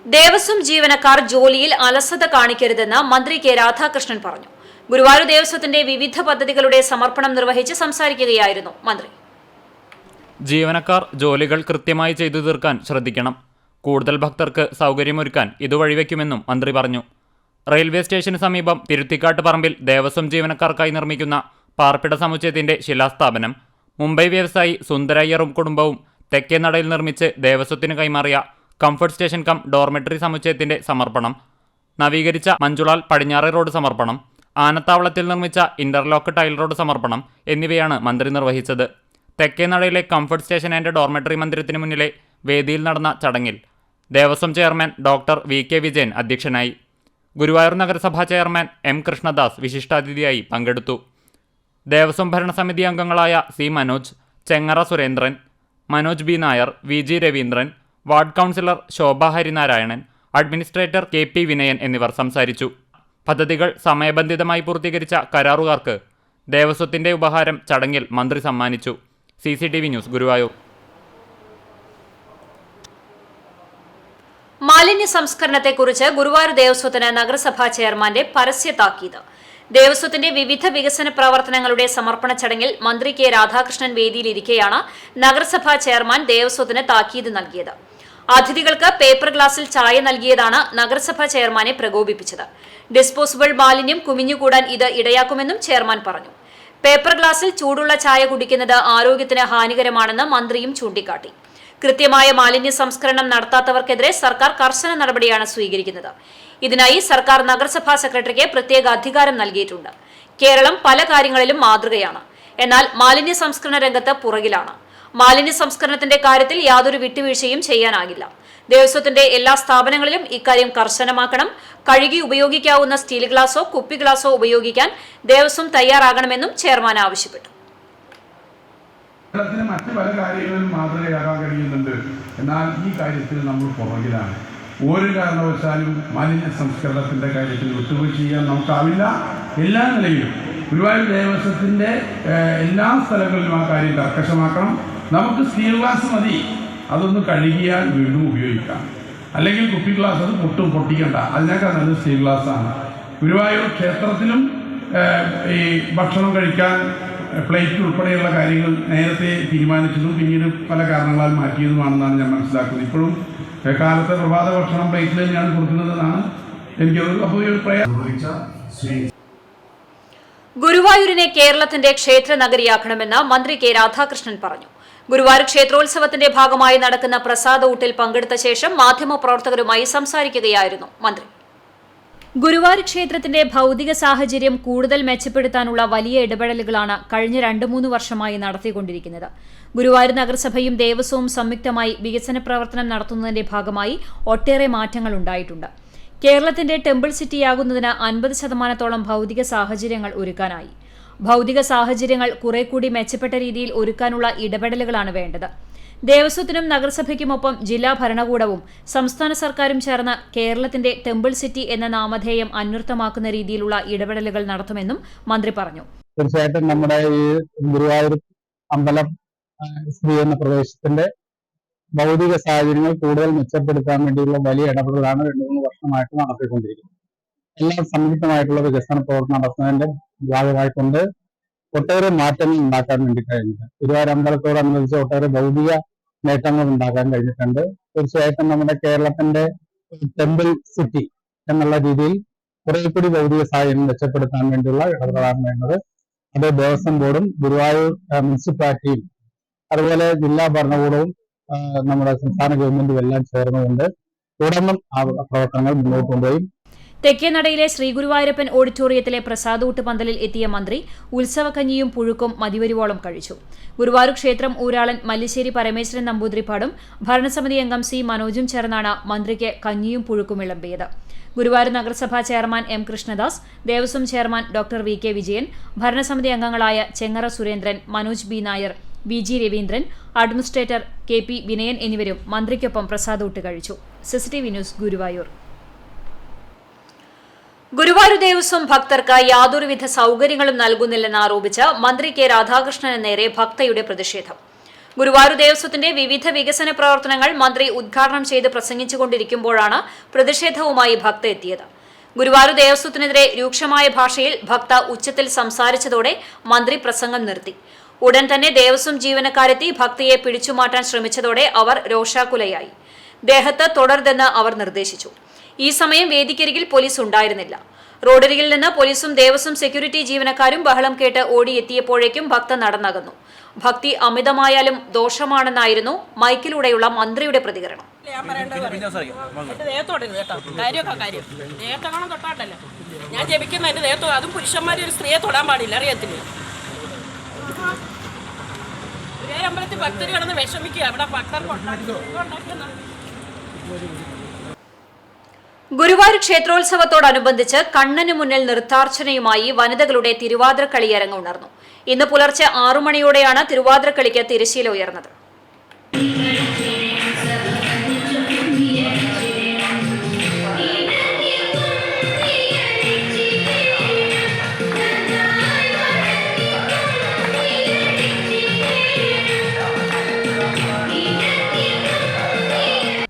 ദേവസ്വം ജീവനക്കാർ ജോലിയിൽ അലസത കാണിക്കരുതെന്ന് മന്ത്രി കെ രാധാകൃഷ്ണൻ പറഞ്ഞു. ഗുരുവായൂർ ദേവസ്വത്തിന്റെ വിവിധ പദ്ധതികളുടെ സമർപ്പണം നിർവഹിച്ച് സംസാരിക്കുകയായിരുന്നു മന്ത്രി. ജീവനക്കാർ ജോലികൾ കൃത്യമായി ചെയ്തു തീർക്കാൻ ശ്രദ്ധിക്കണം. കൂടുതൽ ഭക്തർക്ക് സൗകര്യമൊരുക്കാൻ ഇത് വഴിവെക്കുമെന്നും മന്ത്രി പറഞ്ഞു. റെയിൽവേ സ്റ്റേഷന് സമീപം തിരുത്തിക്കാട്ട് പറമ്പിൽ ദേവസ്വം ജീവനക്കാർക്കായി നിർമ്മിക്കുന്ന പാർപ്പിട സമുച്ചയത്തിന്റെ ശിലാസ്ഥാപനം, മുംബൈ വ്യവസായി സുന്ദരയ്യറും കുടുംബവും തെക്കേനടയിൽ നിർമ്മിച്ച് ദേവസ്വത്തിന് കൈമാറിയ കംഫർട്ട് സ്റ്റേഷൻ കം ഡോർമെട്രി സമുച്ചയത്തിന്റെ സമർപ്പണം, നവീകരിച്ച മഞ്ചുളാൽ പടിഞ്ഞാറെ റോഡ് സമർപ്പണം, ആനത്താവളത്തിൽ നിർമ്മിച്ച ഇന്റർലോക്ക് ടൈൽ റോഡ് സമർപ്പണം എന്നിവയാണ് മന്ത്രി നിർവഹിച്ചത്. തെക്കേനടയിലെ കംഫർട്ട് സ്റ്റേഷൻ ആൻഡ് ഡോർമെട്രി മന്ദിരത്തിന് മുന്നിലെ വേദിയിൽ നടന്ന ചടങ്ങിൽ Devaswom chairman doctor VK Vijayan അധ്യക്ഷനായി. ഗുരുവായൂർ നഗരസഭാ ചെയർമാൻ M കൃഷ്ണദാസ് വിശിഷ്ടാതിഥിയായി പങ്കെടുത്തു. ദേവസ്വം ഭരണസമിതി അംഗങ്ങളായ C Manoj, Chengara Surendran, Manoj B Nair, VG Raveendran, ward councillor Sobha Harinarayanan, administrator KP Vinayan എന്നിവർ സംസാരിച്ചു. പദ്ധതികൾ സമയബന്ധിതമായി പൂർത്തീകരിച്ച കരാറുകാർക്ക് ദേവസ്വത്തിന്റെ ഉപഹാരം ചടങ്ങിൽ മന്ത്രി സമ്മാനിച്ചു. CCTV news, Guruvayur. മാലിന്യ സംസ്കരണത്തെക്കുറിച്ച് ഗുരുവായൂർ ദേവസ്വത്തിന് നഗരസഭാ ചെയർമാന്റെ പരസ്യ താക്കീത്. ദേവസ്വത്തിന്റെ വിവിധ വികസന പ്രവർത്തനങ്ങളുടെ സമർപ്പണ ചടങ്ങിൽ മന്ത്രി കെ രാധാകൃഷ്ണൻ വേദിയിലിരിക്കെയാണ് നഗരസഭാ ചെയർമാൻ ദേവസ്വത്തിന് താക്കീത് നൽകിയത്. അതിഥികൾക്ക് പേപ്പർ ഗ്ലാസിൽ ചായ നൽകിയതാണ് നഗരസഭാ ചെയർമാനെ പ്രകോപിപ്പിച്ചത്. ഡിസ്പോസിബിൾ മാലിന്യം കുമിഞ്ഞുകൂടാൻ ഇത് ഇടയാക്കുമെന്നും ചെയർമാൻ പറഞ്ഞു. പേപ്പർ ഗ്ലാസിൽ ചൂടുള്ള ചായ കുടിക്കുന്നത് ആരോഗ്യത്തിന് ഹാനികരമാണെന്ന് മന്ത്രിയും ചൂണ്ടിക്കാട്ടി. കൃത്യമായ മാലിന്യ സംസ്കരണം നടത്താത്തവർക്കെതിരെ സർക്കാർ കർശന നടപടിയാണ് സ്വീകരിക്കുന്നത്. ഇതിനായി സർക്കാർ നഗരസഭാ സെക്രട്ടറിക്ക് പ്രത്യേക അധികാരം നൽകിയിട്ടുണ്ട്. കേരളം പല കാര്യങ്ങളിലും മാതൃകയാണ്. എന്നാൽ മാലിന്യ സംസ്കരണ രംഗത്ത് പുറകിലാണ്. മാലിന്യ സംസ്കരണത്തിന്റെ കാര്യത്തിൽ യാതൊരു വിട്ടുവീഴ്ചയും ചെയ്യാനാകില്ല. ദേവസ്വത്തിന്റെ എല്ലാ സ്ഥാപനങ്ങളിലും ഇക്കാര്യം കർശനമാക്കണം. കഴുകി ഉപയോഗിക്കാവുന്ന സ്റ്റീൽ ഗ്ലാസോ കുപ്പി ഗ്ലാസോ ഉപയോഗിക്കാൻ ദേവസ്വം തയ്യാറാകണമെന്നും ചെയർമാൻ ആവശ്യപ്പെട്ടു. കേരളത്തിന് മറ്റ് പല കാര്യങ്ങളിലും മാതൃകയാകാൻ കഴിയുന്നുണ്ട്. എന്നാൽ ഈ കാര്യത്തിൽ നമ്മൾ പുറകിലാണ്. ഒരു കാരണവശാലും മാലിന്യ സംസ്കരണത്തിൻ്റെ കാര്യത്തിൽ വിട്ടുവീഴ്ച ചെയ്യാൻ നമുക്കാവില്ല. എല്ലാ നിലയിലും ഗുരുവായൂർ ദേവസ്വത്തിൻ്റെ എല്ലാ സ്ഥലങ്ങളിലും ആ കാര്യം കർക്കശമാക്കണം. നമുക്ക് സ്റ്റീൽ ഗ്ലാസ് മതി, അതൊന്ന് കഴുകിയാൽ വീണ്ടും ഉപയോഗിക്കാം. അല്ലെങ്കിൽ കുപ്പി ഗ്ലാസ് അത് പൊട്ടിക്കണ്ട, അതിനേക്കാൾ നല്ലത് സ്റ്റീൽ ഗ്ലാസ്സാണ്. ഗുരുവായൂർ ക്ഷേത്രത്തിലും ഈ ഭക്ഷണം കഴിക്കാൻ പ്ലേറ്റ് ഉൾപ്പെടെയുള്ള കാര്യങ്ങൾ നേരത്തെ തീരുമാനിച്ചതും പിന്നീട് പല കാരണങ്ങളാൽ മാറ്റിയതുമാണെന്നാണ് ഞാൻ മനസ്സിലാക്കുന്നത്. ഇപ്പോഴും കാലത്തെ പ്രഭാത ഭക്ഷണം പ്ലേറ്റിൽ തന്നെയാണ് കൊടുക്കുന്നതെന്നാണ് എനിക്കത്. അപ്പോൾ ഒരു ഗുരുവായൂരിനെ കേരളത്തിന്റെ ക്ഷേത്ര നഗരിയാക്കണമെന്ന് മന്ത്രി കെ രാധാകൃഷ്ണൻ പറഞ്ഞു. ഗുരുവായൂർ ക്ഷേത്രോത്സവത്തിന്റെ ഭാഗമായി നടക്കുന്ന പ്രസാദ ഊട്ടിൽ പങ്കെടുത്ത ശേഷം മാധ്യമപ്രവർത്തകരുമായി സംസാരിക്കുകയായിരുന്നു മന്ത്രി. ഗുരുവായൂർ ക്ഷേത്രത്തിന്റെ ഭൌതിക സാഹചര്യം കൂടുതൽ മെച്ചപ്പെടുത്താനുള്ള വലിയ ഇടപെടലുകളാണ് കഴിഞ്ഞ 2-3 വർഷമായി നടത്തിക്കൊണ്ടിരിക്കുന്നത്. ഗുരുവായൂർ നഗരസഭയും ദേവസ്വവും സംയുക്തമായി വികസന പ്രവർത്തനം നടത്തുന്നതിന്റെ ഭാഗമായി ഒട്ടേറെ മാറ്റങ്ങൾ ഉണ്ടായിട്ടുണ്ട്. കേരളത്തിന്റെ ടെമ്പിൾ സിറ്റിയാകുന്നതിന് 50% ഭൌതിക സാഹചര്യങ്ങൾ ഒരുക്കാനായി. ഭൌതിക സാഹചര്യങ്ങൾ കുറെ കൂടി മെച്ചപ്പെട്ട രീതിയിൽ ഒരുക്കാനുള്ള ഇടപെടലുകളാണ് വേണ്ടത്. ദേവസ്വത്തിനും നഗരസഭയ്ക്കുമൊപ്പം ജില്ലാ ഭരണകൂടവും സംസ്ഥാന സർക്കാരും ചേർന്ന് കേരളത്തിന്റെ ടെമ്പിൾ സിറ്റി എന്ന നാമധേയം അന്വർത്ഥമാക്കുന്ന രീതിയിലുള്ള ഇടപെടലുകൾ നടത്തുമെന്നും മന്ത്രി പറഞ്ഞു. തീർച്ചയായിട്ടും നമ്മുടെ ഈ ഗുരുവായൂർ അമ്പലം സ്ഥിതി ചെയ്യുന്ന പ്രദേശത്തിന്റെ ഭൗതിക സാഹചര്യങ്ങൾ കൂടുതൽ മെച്ചപ്പെടുത്താൻ വേണ്ടിയുള്ള വലിയ ഇടപെടലാണ് 2-3 വർഷമായിട്ട് നടത്തിക്കൊണ്ടിരിക്കുന്നത്. എല്ലാം സംയുക്തമായിട്ടുള്ള വികസന പ്രവർത്തനം നടത്തുന്നതിന്റെ ഭാഗമായിക്കൊണ്ട് ഒട്ടേറെ മാറ്റങ്ങൾ ഉണ്ടാക്കാൻ വേണ്ടി കഴിഞ്ഞിട്ടുണ്ട്. ഗുരുവായൂർ അമ്പലത്തോടനുബന്ധിച്ച് ഒട്ടേറെ ഭൗതിക നേട്ടങ്ങൾ ഉണ്ടാക്കാൻ കഴിഞ്ഞിട്ടുണ്ട്. തീർച്ചയായിട്ടും നമ്മുടെ കേരളത്തിന്റെ ടെമ്പിൾ സിറ്റി എന്നുള്ള രീതിയിൽ കുറെ കൂടി ഭൗതിക സാഹചര്യം മെച്ചപ്പെടുത്താൻ വേണ്ടിയുള്ള ഇടപെടലാണ് വേണ്ടത്. അത് ദേവസ്വം ബോർഡും ഗുരുവായൂർ മുനിസിപ്പാലിറ്റിയും അതുപോലെ ജില്ലാ ഭരണകൂടവും നമ്മുടെ സംസ്ഥാന ഗവൺമെന്റും എല്ലാം ചേർന്നുകൊണ്ട് തുടർന്നും ആ പ്രവർത്തനങ്ങൾ മുന്നോട്ട് കൊണ്ടുപോയി. തെക്കേനടയിലെ ശ്രീഗുരുവായൂരപ്പൻ ഓഡിറ്റോറിയത്തിലെ പ്രസാദൂട്ട് പന്തലിൽ എത്തിയ മന്ത്രി ഉത്സവക്കഞ്ഞിയും പുഴുക്കും മതിവരുവോളം കഴിച്ചു. ഗുരുവായൂർ ക്ഷേത്രം ഊരാളൻ മല്ലിശ്ശേരി പരമേശ്വരൻ നമ്പൂതിരിപ്പാടും ഭരണസമിതി അംഗം സി മനോജും ചേർന്നാണ് മന്ത്രിക്ക് കഞ്ഞിയും പുഴുക്കും വിളമ്പിയത്. ഗുരുവായൂർ നഗരസഭാ chairman M Krishnadas, Devaswom chairman doctor V K Vijayan, ഭരണസമിതി അംഗങ്ങളായ Chengara Surendran, Manoj B Nair, V G Raveendran, administrator K P Vinayan എന്നിവരും മന്ത്രിക്കൊപ്പം പ്രസാദൂട്ട് കഴിച്ചു. CCTV news, Guruvayur. ഗുരുവായൂർ ദേവസ്വം ഭക്തർക്ക് യാതൊരുവിധ സൌകര്യങ്ങളും നൽകുന്നില്ലെന്ന് ആരോപിച്ച് മന്ത്രി കെ രാധാകൃഷ്ണന് നേരെ ഭക്തയുടെ പ്രതിഷേധം. ഗുരുവായൂർ ദേവസ്വത്തിന്റെ വിവിധ വികസന പ്രവർത്തനങ്ങൾ മന്ത്രി ഉദ്ഘാടനം ചെയ്ത് പ്രസംഗിച്ചുകൊണ്ടിരിക്കുമ്പോഴാണ് പ്രതിഷേധവുമായി ഭക്ത എത്തിയത്. ഗുരുവായൂർ ദേവസ്വത്തിനെതിരെ രൂക്ഷമായ ഭാഷയിൽ ഭക്ത ഉച്ചത്തിൽ സംസാരിച്ചതോടെ മന്ത്രി പ്രസംഗം നിർത്തി. ഉടൻ തന്നെ ദേവസ്വം ജീവനക്കാരെത്തി ഭക്തയെ പിടിച്ചുമാറ്റാൻ ശ്രമിച്ചതോടെ അവർ രോഷാകുലയായി. ദേഹത്ത് തൊടരുതെന്ന് അവർ നിർദ്ദേശിച്ചു. ഈ സമയം വേദിക്കരികിൽ പോലീസ് ഉണ്ടായിരുന്നില്ല. റോഡരികിൽ നിന്ന് പോലീസും ദേവസ്വം സെക്യൂരിറ്റി ജീവനക്കാരും ബഹളം കേട്ട് ഓടിയെത്തിയപ്പോഴേക്കും ഭക്ത നടന്നകന്നു. ഭക്തി അമിതമായാലും ദോഷമാണെന്നായിരുന്നു മൈക്കിലൂടെയുള്ള മന്ത്രിയുടെ പ്രതികരണം. ഞാൻ ജപിക്കുന്ന എന്റെ ദേഹത്തോ, അതും പുരുഷന്മാരെ ഒരു സ്ത്രീയെ തൊടാൻ പാടില്ല, അറിയത്തില്ലേ? ഒരേ അമ്പലത്തിൽ ഭക്തർ കിടന്ന് വിഷമിക്കുക, അവിടെ ഭക്തർ ഗുരുവായൂർ ക്ഷേത്രോത്സവത്തോടനുബന്ധിച്ച് കണ്ണന് മുന്നിൽ നൃത്താർച്ചനയുമായി വനിതകളുടെ തിരുവാതിരക്കളിയരങ്ങ് ഉണർന്നു. ഇന്ന് പുലർച്ചെ 6 മണിയോടെയാണ് തിരുവാതിരക്കളിക്ക് തിരശ്ശീല ഉയർന്നത്.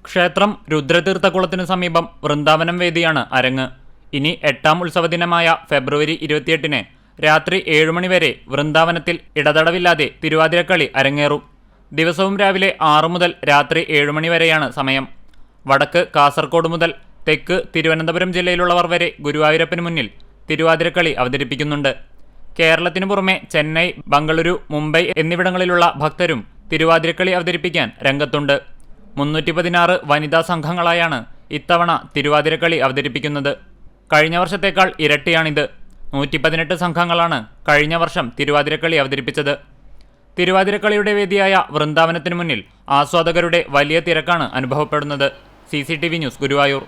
ക്ഷേത്രം രുദ്രതീർത്ഥക്കുളത്തിനു സമീപം വൃന്ദാവനം വേദിയാണ് അരങ്ങ്. ഇനി 8ാം ഉത്സവദിനമായ ഫെബ്രുവരി 28-ന് രാത്രി 7 മണി വരെ വൃന്ദാവനത്തിൽ ഇടതടവില്ലാതെ തിരുവാതിരക്കളി അരങ്ങേറും. ദിവസവും രാവിലെ 6 മുതൽ രാത്രി 7 മണി വരെയാണ് സമയം. വടക്ക് കാസർഗോഡ് മുതൽ തെക്ക് തിരുവനന്തപുരം ജില്ലയിലുള്ളവർ വരെ ഗുരുവായൂരപ്പന് മുന്നിൽ തിരുവാതിരക്കളി അവതരിപ്പിക്കുന്നുണ്ട്. കേരളത്തിനു പുറമെ ചെന്നൈ, ബംഗളൂരു, മുംബൈ എന്നിവിടങ്ങളിലുള്ള ഭക്തരും തിരുവാതിരക്കളി അവതരിപ്പിക്കാൻ രംഗത്തുണ്ട്. 316 വനിതാ സംഘങ്ങളായാണ് ഇത്തവണ തിരുവാതിരക്കളി അവതരിപ്പിക്കുന്നത്. കഴിഞ്ഞ വർഷത്തേക്കാൾ ഇരട്ടിയാണിത്. 118 സംഘങ്ങളാണ് കഴിഞ്ഞ വർഷം തിരുവാതിരക്കളി അവതരിപ്പിച്ചത്. തിരുവാതിരക്കളിയുടെ വേദിയായ വൃന്ദാവനത്തിനു മുന്നിൽ ആസ്വാദകരുടെ വലിയ തിരക്കാണ് അനുഭവപ്പെടുന്നത്. CCTV news, Guruvayur.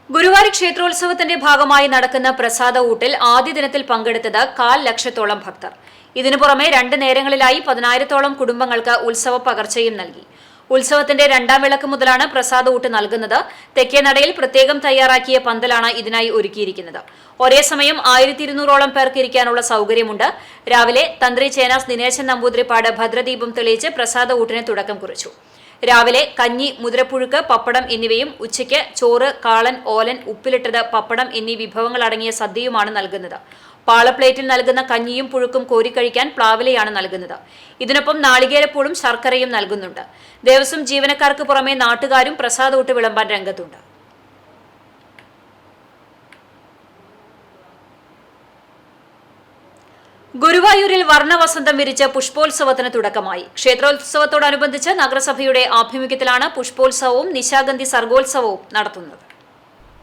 ഗുരുവായൂർ ക്ഷേത്രോത്സവത്തിന്റെ ഭാഗമായി നടക്കുന്ന പ്രസാദ ഊട്ടിൽ ആദ്യ ദിനത്തിൽ പങ്കെടുത്തത് 1/4 ലക്ഷത്തോളം ഭക്തർ. ഇതിനു പുറമെ 2 നേരങ്ങളിലായി 10,000-ഓളം കുടുംബങ്ങൾക്ക് ഉത്സവ പകർച്ചയും നൽകി. ഉത്സവത്തിന്റെ 2ാം വിളക്ക് മുതലാണ് പ്രസാദ ഊട്ട് നൽകുന്നത്. തെക്കേനടയിൽ പ്രത്യേകം തയ്യാറാക്കിയ പന്തലാണ് ഇതിനായി ഒരുക്കിയിരിക്കുന്നത്. ഒരേ സമയം 1200-ഓളം പേർക്ക് ഇരിക്കാനുള്ള സൌകര്യമുണ്ട്. രാവിലെ തന്ത്രി ചേനാസ് ദിനേശൻ നമ്പൂതിരിപ്പാട് ഭദ്രദീപം തെളിയിച്ച് പ്രസാദ ഊട്ടിന് തുടക്കം കുറിച്ചു. രാവിലെ കഞ്ഞി, മുതിരപ്പുഴുക്ക്, പപ്പടം എന്നിവയും ഉച്ചയ്ക്ക് ചോറ്, കാളൻ, ഓലൻ, ഉപ്പിലിട്ടത്, പപ്പടം എന്നീ വിഭവങ്ങൾ അടങ്ങിയ സദ്യയുമാണ് നൽകുന്നത്. പാളപ്ലേറ്റിൽ നൽകുന്ന കഞ്ഞിയും പുഴുക്കും കോരിക്കഴിക്കാൻ പ്ലാവിലയാണ് നൽകുന്നത്. ഇതിനൊപ്പം നാളികേരപ്പൂളും ശർക്കരയും നൽകുന്നുണ്ട്. ദേവസ്വം ജീവനക്കാർക്ക് പുറമെ നാട്ടുകാരും പ്രസാദൂട്ട് വിളമ്പാൻ രംഗത്തുണ്ട്. ഗുരുവായൂരിൽ വർണ്ണവസന്തം വിരിച്ച് പുഷ്പോത്സവത്തിന് തുടക്കമായി. ക്ഷേത്രോത്സവത്തോടനുബന്ധിച്ച് നഗരസഭയുടെ ആഭിമുഖ്യത്തിലാണ് പുഷ്പോത്സവവും നിശാഗന്ധി സർഗോത്സവവും നടത്തുന്നത്.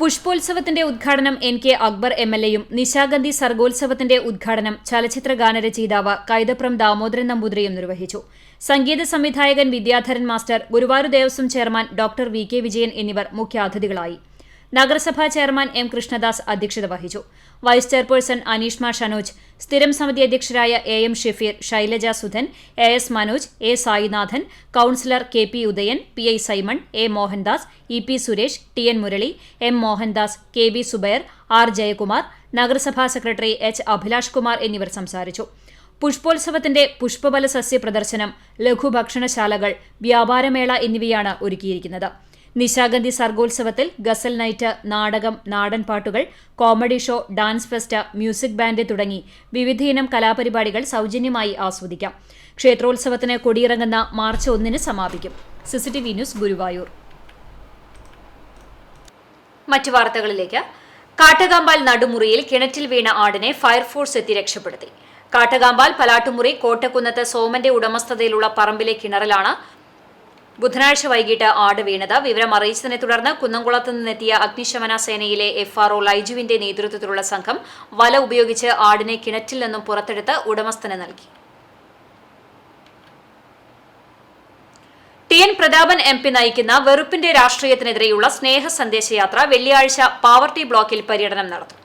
പുഷ്പോത്സവത്തിന്റെ ഉദ്ഘാടനം NK അക്ബർ MLAയും നിശാഗന്ധി സർഗോത്സവത്തിന്റെ ഉദ്ഘാടനം ചലച്ചിത്ര ഗാനരചയിതാവ് കൈതപ്രം ദാമോദരൻ നമ്പൂതിരിയും നിർവഹിച്ചു. സംഗീത സംവിധായകൻ Vidyadharan master, Guruvayur Devaswom chairman doctor VK Vijayan എന്നിവർ മുഖ്യാതിഥികളായി. നഗരസഭാ ചെയർമാൻ M കൃഷ്ണദാസ് അധ്യക്ഷത വഹിച്ചു. വൈസ് ചെയർപേഴ്സൺ അനീഷ്മ ഷനോജ്, സ്ഥിരം സമിതി അധ്യക്ഷരായ AM Shefeer, Shailaja Sudhan, AS Manoj, A Sainathan, councillor KP Udayan, PI Simon, A Mohandas, EP Suresh, TN Murali, M Mohandas, KB Zubair, R Jayakumar, നഗരസഭാ സെക്രട്ടറി H അഭിലാഷ് കുമാർ എന്നിവർ സംസാരിച്ചു. പുഷ്പോത്സവത്തിന്റെ പുഷ്പബല സസ്യ പ്രദർശനം, ലഘുഭക്ഷണശാലകൾ, വ്യാപാരമേള എന്നിവയാണ് ഒരുക്കിയിരിക്കുന്നത്. നിശാഗന്ധി സർഗോത്സവത്തിൽ ഗസൽ നൈറ്റ്, നാടകം, നാടൻ പാട്ടുകൾ, comedy show, dance fest, music band തുടങ്ങി വിവിധയിനം കലാപരിപാടികൾ സൗജന്യമായി ആസ്വദിക്കാം. ക്ഷേത്രോത്സവത്തിന് കൊടിയിറങ്ങുന്ന മാർച്ച് 1 സമാപിക്കും. CCTV news, Guruvayur. മറ്റു വാർത്തകളിലേക്ക്. കാട്ടകാമ്പാൽ നടുമുറിയിൽ കിണറ്റിൽ വീണ ആടിനെ ഫയർഫോഴ്സ് എത്തി രക്ഷപ്പെടുത്തി. കാട്ടകാമ്പാൽ പലാട്ടുമുറി കോട്ടക്കുന്നത്ത് സോമന്റെ ഉടമസ്ഥതയിലുള്ള പറമ്പിലെ കിണറിലാണ് ബുധനാഴ്ച വൈകിട്ട് ആട് വീണത്. വിവരം അറിയിച്ചതിനെ തുടർന്ന് കുന്നംകുളത്ത് നിന്നെത്തിയ അഗ്നിശമന സേനയിലെ FRO ലൈജുവിന്റെ നേതൃത്വത്തിലുള്ള സംഘം വല ഉപയോഗിച്ച് ആടിനെ കിണറ്റിൽ നിന്നും പുറത്തെടുത്ത് ഉടമസ്ഥന് നൽകി. TN പ്രതാപൻ MP നയിക്കുന്ന വെറുപ്പിന്റെ രാഷ്ട്രീയത്തിനെതിരെയുള്ള സ്നേഹ സന്ദേശയാത്ര വെള്ളിയാഴ്ച പാവർട്ടി ബ്ലോക്കിൽ പര്യടനം നടത്തും.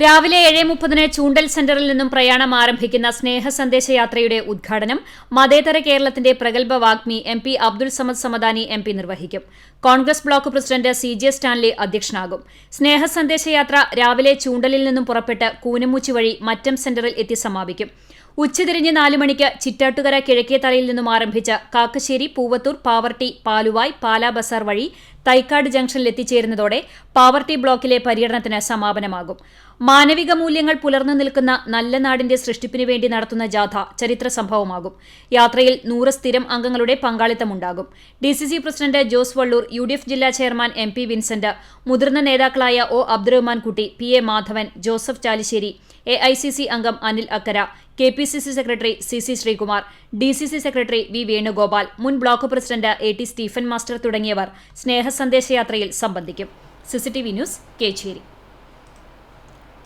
രാവിലെ 7:30 ചൂണ്ടൽ സെന്ററിൽ നിന്നും പ്രയാണം ആരംഭിക്കുന്ന സ്നേഹ സന്ദേശയാത്രയുടെ ഉദ്ഘാടനം മതേതര കേരളത്തിന്റെ പ്രഗത്ഭ വാഗ്മി MP അബ്ദുൾ സമദ് സമദാനി MP നിർവഹിക്കും. Congress block president CJ Stanley അധ്യക്ഷനാകും. സ്നേഹ സന്ദേശയാത്ര രാവിലെ ചൂണ്ടലിൽ നിന്നും പുറപ്പെട്ട് കൂനമുച്ചി വഴി മറ്റം സെന്ററിൽ എത്തി സമാപിക്കും. ഉച്ചതിരിഞ്ഞ് 4 മണിക്ക് ചിറ്റാട്ടുകര കിഴക്കേത്തലയിൽ നിന്നും ആരംഭിച്ച കാക്കശ്ശേരി, പൂവത്തൂർ, പാവർട്ടി, പാലുവായ്, പാലാ ബസാർ വഴി തൈക്കാട് ജംഗ്ഷനിൽ എത്തിച്ചേരുന്നതോടെ പാവർട്ടി ബ്ലോക്കിലെ പര്യടനത്തിന് സമാപനമാകും. മാനവിക മൂല്യങ്ങൾ പുലർന്നു നിൽക്കുന്ന നല്ല നാടിന്റെ സൃഷ്ടിപ്പിനു വേണ്ടി നടത്തുന്ന ജാഥ ചരിത്ര സംഭവമാകും. യാത്രയിൽ 100 സ്ഥിരം അംഗങ്ങളുടെ പങ്കാളിത്തമുണ്ടാകും. DCC president Jose Valloor, UDF ജില്ലാ ചെയർമാൻ MP വിൻസെന്റ്, മുതിർന്ന നേതാക്കളായ O Abdurahman Kutty, PA Madhavan, Joseph Chalissery, AICC അംഗം Anil Akkara, KPCC secretary CC Sreekumar, DCC secretary V Venugopal, മുൻ block president AT Stephen master തുടങ്ങിയവർ സ്നേഹസന്ദേശയാത്രയിൽ സംബന്ധിക്കും. CCTV news, Kechery.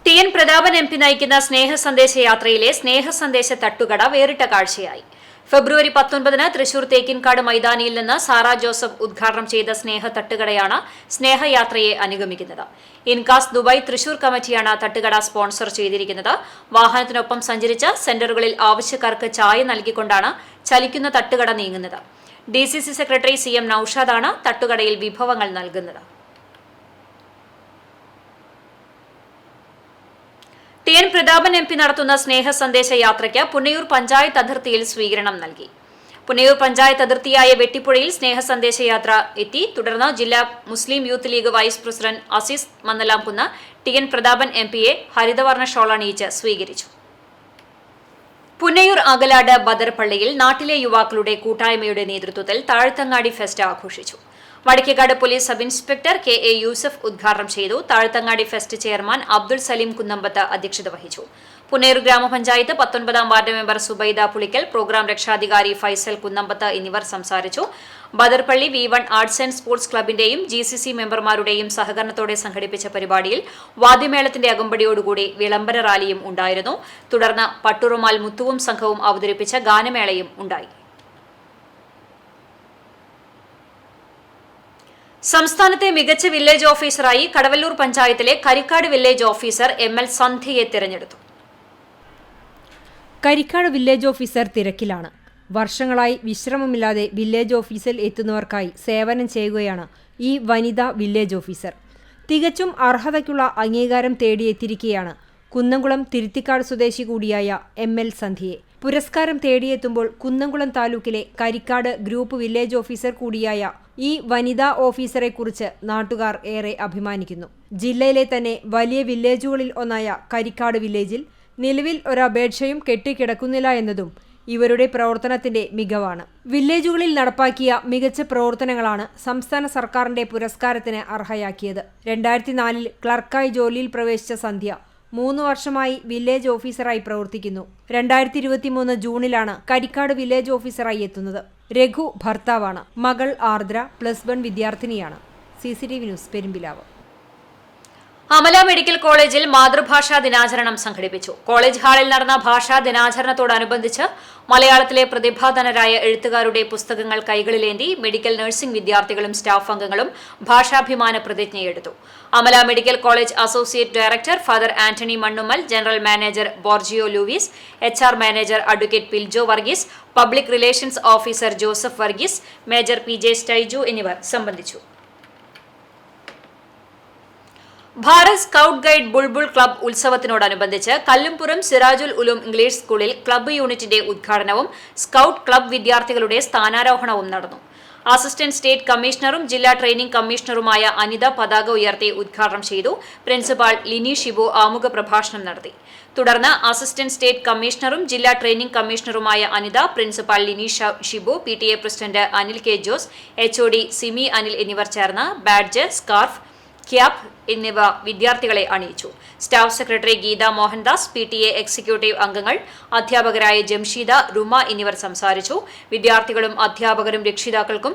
TN Prathapan MP നയിക്കുന്ന സ്നേഹസന്ദേശയാത്രയിലെ സ്നേഹസന്ദേശ തട്ടുകട വേറിട്ട കാഴ്ചയായി. ഫെബ്രുവരി 19 തൃശൂർ തേക്കിൻകാട് മൈതാനിയിൽ നിന്ന് സാറാ ജോസഫ് ഉദ്ഘാടനം ചെയ്ത സ്നേഹ തട്ടുകടയാണ് സ്നേഹയാത്രയെ അനുഗമിക്കുന്നത്. ഇൻകാസ് ദുബായ് തൃശൂർ കമ്മിറ്റിയാണ് തട്ടുകട സ്പോൺസർ ചെയ്തിരിക്കുന്നത്. വാഹനത്തിനൊപ്പം സഞ്ചരിച്ച സെന്ററുകളിൽ ആവശ്യക്കാർക്ക് ചായ നൽകിക്കൊണ്ടാണ് ചലിക്കുന്ന തട്ടുകട നീങ്ങുന്നത്. DCC സെക്രട്ടറി CM നൌഷാദാണ് തട്ടുകടയിൽ വിഭവങ്ങൾ നൽകുന്നത്. TN പ്രതാപൻ MP നടത്തുന്ന സ്നേഹ സന്ദേശ യാത്രയ്ക്ക് പുന്നയൂർ പഞ്ചായത്ത് അതിർത്തിയിൽ സ്വീകരണം നൽകി. പുന്നയൂർ പഞ്ചായത്ത് അതിർത്തിയായ വെട്ടിപ്പുഴയിൽ സ്നേഹ സന്ദേശയാത്ര എത്തി. തുടർന്ന് ജില്ലാ Muslim youth League vice president Azeez Mannalamkunnu TN Prathapan MPയെ ഹരിതവർണ്ണ ഷോൾ അണിയിച്ച് സ്വീകരിച്ചു. പുന്നയൂർ അകലാട് ബദർപള്ളിയിൽ നാട്ടിലെ യുവാക്കളുടെ കൂട്ടായ്മയുടെ നേതൃത്വത്തിൽ താഴ്ത്തങ്ങാടി ഫെസ്റ്റ് ആഘോഷിച്ചു. Vadakkekad police sub inspector KA Yusuf ഉദ്ഘാടനം ചെയ്തു. താഴ്ത്തങ്ങാടി ഫെസ്റ്റ് ചെയർമാൻ അബ്ദുൾ സലീം കുന്നമ്പത്ത് അധ്യക്ഷത വഹിച്ചു. പുന്നയൂർ ഗ്രാമപഞ്ചായത്ത് 19 ward member Subaida Pulikkal, programme രക്ഷാധികാരി ഫൈസൽ കുന്നമ്പത്ത് എന്നിവർ സംസാരിച്ചു. ബദർപള്ളി V1 ആർട്സ് ആൻഡ് സ്പോർട്സ് ക്ലബിന്റെയും GCC മെമ്പർമാരുടെയും സഹകരണത്തോടെ സംഘടിപ്പിച്ച പരിപാടിയിൽ വാദ്യമേളത്തിന്റെ അകമ്പടിയോടുകൂടി വിളംബര റാലിയും ഉണ്ടായിരുന്നു. തുടർന്ന് പട്ടുറുമാൽ മുത്തുവും സംഘവും അവതരിപ്പിച്ച ഗാനമേളയും ഉണ്ടായി. സംസ്ഥാനത്തെ മികച്ച വില്ലേജ് ഓഫീസറായി കടവല്ലൂർ പഞ്ചായത്തിലെ കരിക്കാട് വില്ലേജ് ഓഫീസർ ML സന്ധ്യയെ തിരഞ്ഞെടുത്തു. കരിക്കാട് വില്ലേജ് ഓഫീസർ തിരക്കിലാണ്. വർഷങ്ങളായി വിശ്രമമില്ലാതെ വില്ലേജ് ഓഫീസിൽ എത്തുന്നവർക്കായി സേവനം ചെയ്യുകയാണ് ഈ വനിതാ വില്ലേജ് ഓഫീസർ. തികച്ചും അർഹതയ്ക്കുള്ള അംഗീകാരം തേടിയെത്തിയിരിക്കുകയാണ് കുന്നംകുളം തിരുത്തിക്കാട് സ്വദേശി കൂടിയായ ML സന്ധ്യയെ. പുരസ്കാരം തേടിയെത്തുമ്പോൾ കുന്നംകുളം താലൂക്കിലെ കരിക്കാട് ഗ്രൂപ്പ് വില്ലേജ് ഓഫീസർ കൂടിയായ ഈ വനിതാ ഓഫീസറെക്കുറിച്ച് നാട്ടുകാർ ഏറെ അഭിമാനിക്കുന്നു. ജില്ലയിലെ തന്നെ വലിയ വില്ലേജുകളിൽ ഒന്നായ കരിക്കാട് വില്ലേജിൽ നിലവിൽ ഒരപേക്ഷയും കെട്ടിക്കിടക്കുന്നില്ല എന്നതും ഇവരുടെ പ്രവർത്തനത്തിന്റെ മികവാണ്. വില്ലേജുകളിൽ നടപ്പാക്കിയ മികച്ച പ്രവർത്തനങ്ങളാണ് സംസ്ഥാന സർക്കാരിന്റെ പുരസ്കാരത്തിന് അർഹയാക്കിയത്. 2004 ക്ലർക്കായി ജോലിയിൽ പ്രവേശിച്ച സന്ധ്യ 3 വർഷമായി വില്ലേജ് ഓഫീസറായി പ്രവർത്തിക്കുന്നു. 2023 ജൂണിലാണ് കരിക്കാട് വില്ലേജ് ഓഫീസറായി എത്തുന്നത്. രഘു ഭർത്താവാണ്. മകൾ ആർദ്ര +1 വിദ്യാർത്ഥിനിയാണ്. CCTV news Perumpilavu. Amala medical കോളേജിൽ മാതൃഭാഷാ ദിനാചരണം സംഘടിപ്പിച്ചു. കോളേജ് ഹാളിൽ നടന്ന ഭാഷാ ദിനാചരണത്തോടനുബന്ധിച്ച് മലയാളത്തിലെ പ്രതിഭാധനരായ എഴുത്തുകാരുടെ പുസ്തകങ്ങൾ കൈകളിലേന്തി മെഡിക്കൽ നഴ്സിംഗ് വിദ്യാർത്ഥികളും സ്റ്റാഫ് അംഗങ്ങളും ഭാഷാഭിമാന പ്രതിജ്ഞയെടുത്തു. Amala medical college associate director father Antony Mannummal, general manager Borgio Louis, HR manager advocate Piljo Varghese, public relations officer Joseph Varghese, major PJ Stiju എന്നിവർ സംബന്ധിച്ചു. Bharat scout guide bulbul club ഉത്സവത്തിനോടനുബന്ധിച്ച് കല്ലുംപുറം സിറാജുൽ ഉലൂം ഇംഗ്ലീഷ് സ്കൂളിൽ ക്ലബ്ബ് യൂണിറ്റിന്റെ ഉദ്ഘാടനവും സ്കൌട്ട് ക്ലബ് വിദ്യാർത്ഥികളുടെ സ്ഥാനാരോഹണവും നടന്നു. അസിസ്റ്റന്റ് സ്റ്റേറ്റ് കമ്മീഷണറും ജില്ലാ ട്രെയിനിംഗ് കമ്മീഷണറുമായ അനിത പതാക ഉയർത്തി ഉദ്ഘാടനം ചെയ്തു. പ്രിൻസിപ്പാൾ ലിനി ഷിബു ആമുഖ പ്രഭാഷണം നടത്തി. തുടർന്ന് അസിസ്റ്റന്റ് സ്റ്റേറ്റ് കമ്മീഷണറും ജില്ലാ ട്രെയിനിംഗ് കമ്മീഷണറുമായ Anitha, principal Lini Shibu, PTA president Anil K. Jose, HOD Simi Anil എന്നിവർ ചേർന്ന് ബാഡ്ജ്, സ്കാർഫ്, ക്യാപ് എന്നിവ വിദ്യാർത്ഥികളെ അണിയിച്ചു. Staff secretary Geetha Mohandas, PTA executive അംഗങ്ങൾ, അധ്യാപകരായ ജംഷീദ, റുമ എന്നിവർ സംസാരിച്ചു. വിദ്യാർത്ഥികളും അധ്യാപകരും രക്ഷിതാക്കൾക്കും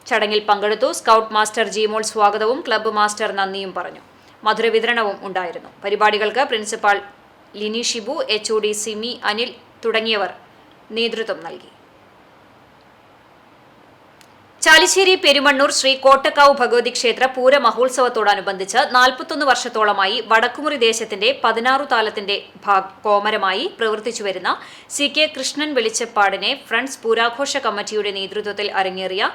ചടങ്ങിൽ പങ്കെടുത്തു. സ്കൌട്ട് മാസ്റ്റർ ജിമോൾ സ്വാഗതവും ക്ലബ്ബ് മാസ്റ്റർ നന്ദിയും പറഞ്ഞു. മധുരവിതരണവും ഉണ്ടായിരുന്നു. പരിപാടികൾക്ക് പ്രിൻസിപ്പാൾ ലിനി ഷിബു, HOD സിമി അനിൽ തുടങ്ങിയവർ നേതൃത്വം നൽകി. ചാലിശ്ശേരി പെരുമണ്ണൂർ ശ്രീ കോട്ടക്കാവ് ഭഗവതി ക്ഷേത്ര പൂര മഹോത്സവത്തോടനുബന്ധിച്ച് 41 വർഷത്തോളമായി വടക്കുമുറി ദേശത്തിന്റെ 16 താലത്തിന്റെ കോമരമായി പ്രവർത്തിച്ചുവരുന്ന CK കൃഷ്ണൻ വെളിച്ചപ്പാടിനെ ഫ്രണ്ട്സ് പൂരാഘോഷ കമ്മിറ്റിയുടെ നേതൃത്വത്തിൽ അരങ്ങേറിയ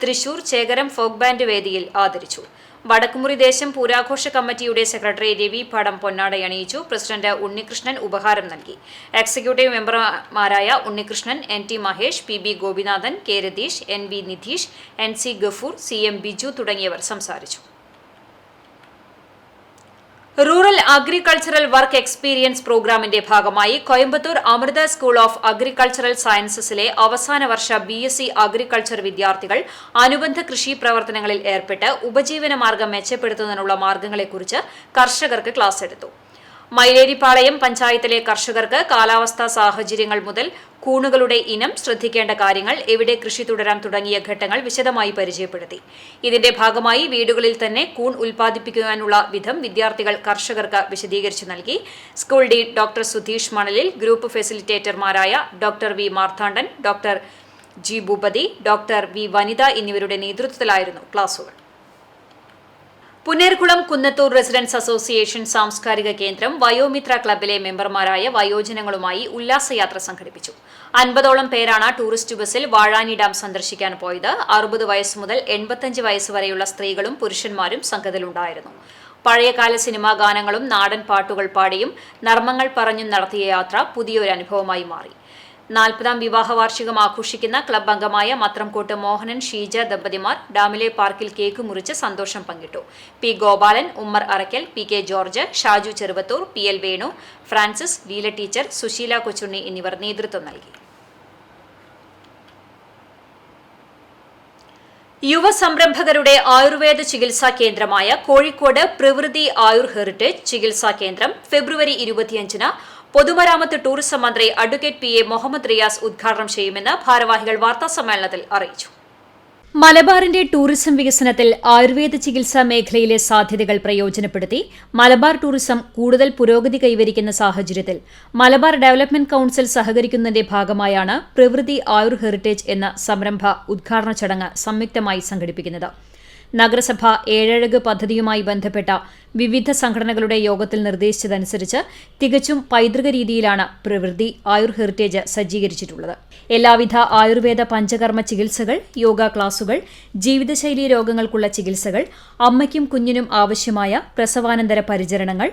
തൃശൂർ ചേകരം ഫോക്ക് ബാൻഡ് വേദിയിൽ ആദരിച്ചു. വടക്കുമുറി ദേശം പൂരാഘോഷ കമ്മിറ്റിയുടെ സെക്രട്ടറി രവി പാടം പൊന്നാടയണിയിച്ചു. പ്രസിഡന്റ് ഉണ്ണികൃഷ്ണൻ ഉപഹാരം നൽകി. എക്സിക്യൂട്ടീവ് മെമ്പർമാരായ Unnikrishnan, NT Mahesh, PB Gopinathan, K. Ratheesh, NV Nidheesh, NC Gafoor, CM Biju തുടങ്ങിയവർ സംസാരിച്ചു. റൂറൽ അഗ്രികൾച്ചറൽ വർക്ക് എക്സ്പീരിയൻസ് പ്രോഗ്രാമിന്റെ ഭാഗമായി Coimbatore Amrita school of agricultural സയൻസസിലെ അവസാന വർഷ BSc അഗ്രികൾച്ചർ വിദ്യാർത്ഥികൾ അനുബന്ധ കൃഷി പ്രവർത്തനങ്ങളിൽ ഏർപ്പെട്ട് ഉപജീവനമാർഗം മെച്ചപ്പെടുത്തുന്നതിനുള്ള മാർഗങ്ങളെക്കുറിച്ച് കർഷകർക്ക് ക്ലാസ് എടുത്തു. മൈലേരിപ്പാളയം പഞ്ചായത്തിലെ കർഷകർക്ക് കാലാവസ്ഥാ സാഹചര്യങ്ങൾ മുതൽ കൂണുകളുടെ ഇനം, ശ്രദ്ധിക്കേണ്ട കാര്യങ്ങൾ, എവിടെ കൃഷി തുടരാൻ തുടങ്ങിയ ഘട്ടങ്ങൾ വിശദമായി പരിചയപ്പെടുത്തി. ഇതിന്റെ ഭാഗമായി വീടുകളിൽ തന്നെ കൂൺ ഉൽപ്പാദിപ്പിക്കുവാനുള്ള വിധം വിദ്യാർത്ഥികൾ കർഷകർക്ക് വിശദീകരിച്ചു നൽകി. School Dean doctor Sudheesh Manalil, group ഫെസിലിറ്റേറ്റർമാരായ doctor V. Marthandan, doctor G. Bhupathi, doctor V. Vanitha എന്നിവരുടെ നേതൃത്വത്തിലായിരുന്നു ക്ലാസുകൾ. പുന്നേർകുളം കുന്നത്തൂർ റെസിഡൻസ് അസോസിയേഷൻ സാംസ്കാരിക കേന്ദ്രം വയോമിത്ര ക്ലബിലെ മെമ്പർമാരായ വയോജനങ്ങളുമായി ഉല്ലാസയാത്ര സംഘടിപ്പിച്ചു. 50ഓളം പേരാണ് ടൂറിസ്റ്റ് ബസ്സിൽ വാഴാനി ഡാം സന്ദർശിക്കാൻ പോയത്. 60 വയസ്സ് മുതൽ 85 വയസ്സ് വരെയുള്ള സ്ത്രീകളും പുരുഷന്മാരും സംഘത്തിലുണ്ടായിരുന്നു. പഴയകാല സിനിമാ ഗാനങ്ങളും നാടൻ പാട്ടുകൾ പാടിയും നർമ്മങ്ങൾ പറഞ്ഞും നടത്തിയ യാത്ര പുതിയൊരു അനുഭവമായി മാറി. 40ാം വിവാഹ വാർഷികം ആഘോഷിക്കുന്ന ക്ലബ് അംഗമായ മത്രംകോട്ട് മോഹനൻ, ഷീജ ദമ്പതിമാർ ഡാമിലെ പാർക്കിൽ കേക്ക് മുറിച്ച് സന്തോഷം പങ്കിട്ടു. P. Gopalan, Ummer Arakkal, PK George, Shaju Cheruvathur, PL Venu, Francis, Leela teacher, Susheela Kochunni എന്നിവർ നേതൃത്വം നൽകി. യുവ സംരംഭകരുടെ ആയുർവേദ ചികിത്സാ കേന്ദ്രമായ കോഴിക്കോട് പ്രവൃത്തി ആയുർ ഹെറിറ്റേജ് ചികിത്സാ കേന്ദ്രം ഫെബ്രുവരി 25-ന് പൊതുമരാമത്ത് ടൂറിസം മന്ത്രി അഡ്വക്കേറ്റ് PA മുഹമ്മദ് റിയാസ് ഉദ്ഘാടനം ചെയ്യുമെന്ന് ഭാരവാഹികൾ വാർത്താസമ്മേളനത്തിൽ അറിയിച്ചു. മലബാറിന്റെ ടൂറിസം വികസനത്തിൽ ആയുർവേദ ചികിത്സാ മേഖലയിലെ സാധ്യതകൾ പ്രയോജനപ്പെടുത്തി മലബാർ ടൂറിസം കൂടുതൽ പുരോഗതി കൈവരിക്കുന്ന സാഹചര്യത്തിൽ മലബാർ ഡെവലപ്മെന്റ് കൌൺസിൽ സഹകരിക്കുന്നതിന്റെ ഭാഗമായാണ് പ്രവൃത്തി ആയുർ ഹെറിറ്റേജ് എന്ന സംരംഭ ഉദ്ഘാടന ചടങ്ങ് സംയുക്തമായി സംഘടിപ്പിക്കുന്നത്. നഗരസഭ ഏഴഴക് പദ്ധതിയുമായി ബന്ധപ്പെട്ട വിവിധ സംഘടനകളുടെ യോഗത്തിൽ നിർദ്ദേശിച്ചതനുസരിച്ച് തികച്ചും പൈതൃക രീതിയിലാണ് പ്രവൃത്തി ആയുർ ഹെറിറ്റേജ് സജ്ജീകരിച്ചിട്ടുള്ളത്. എല്ലാവിധ ആയുർവേദ പഞ്ചകർമ്മ ചികിത്സകൾ, യോഗ ക്ലാസുകൾ, ജീവിതശൈലി രോഗങ്ങൾക്കുള്ള ചികിത്സകൾ, അമ്മയ്ക്കും കുഞ്ഞിനും ആവശ്യമായ പ്രസവാനന്തര പരിചരണങ്ങൾ,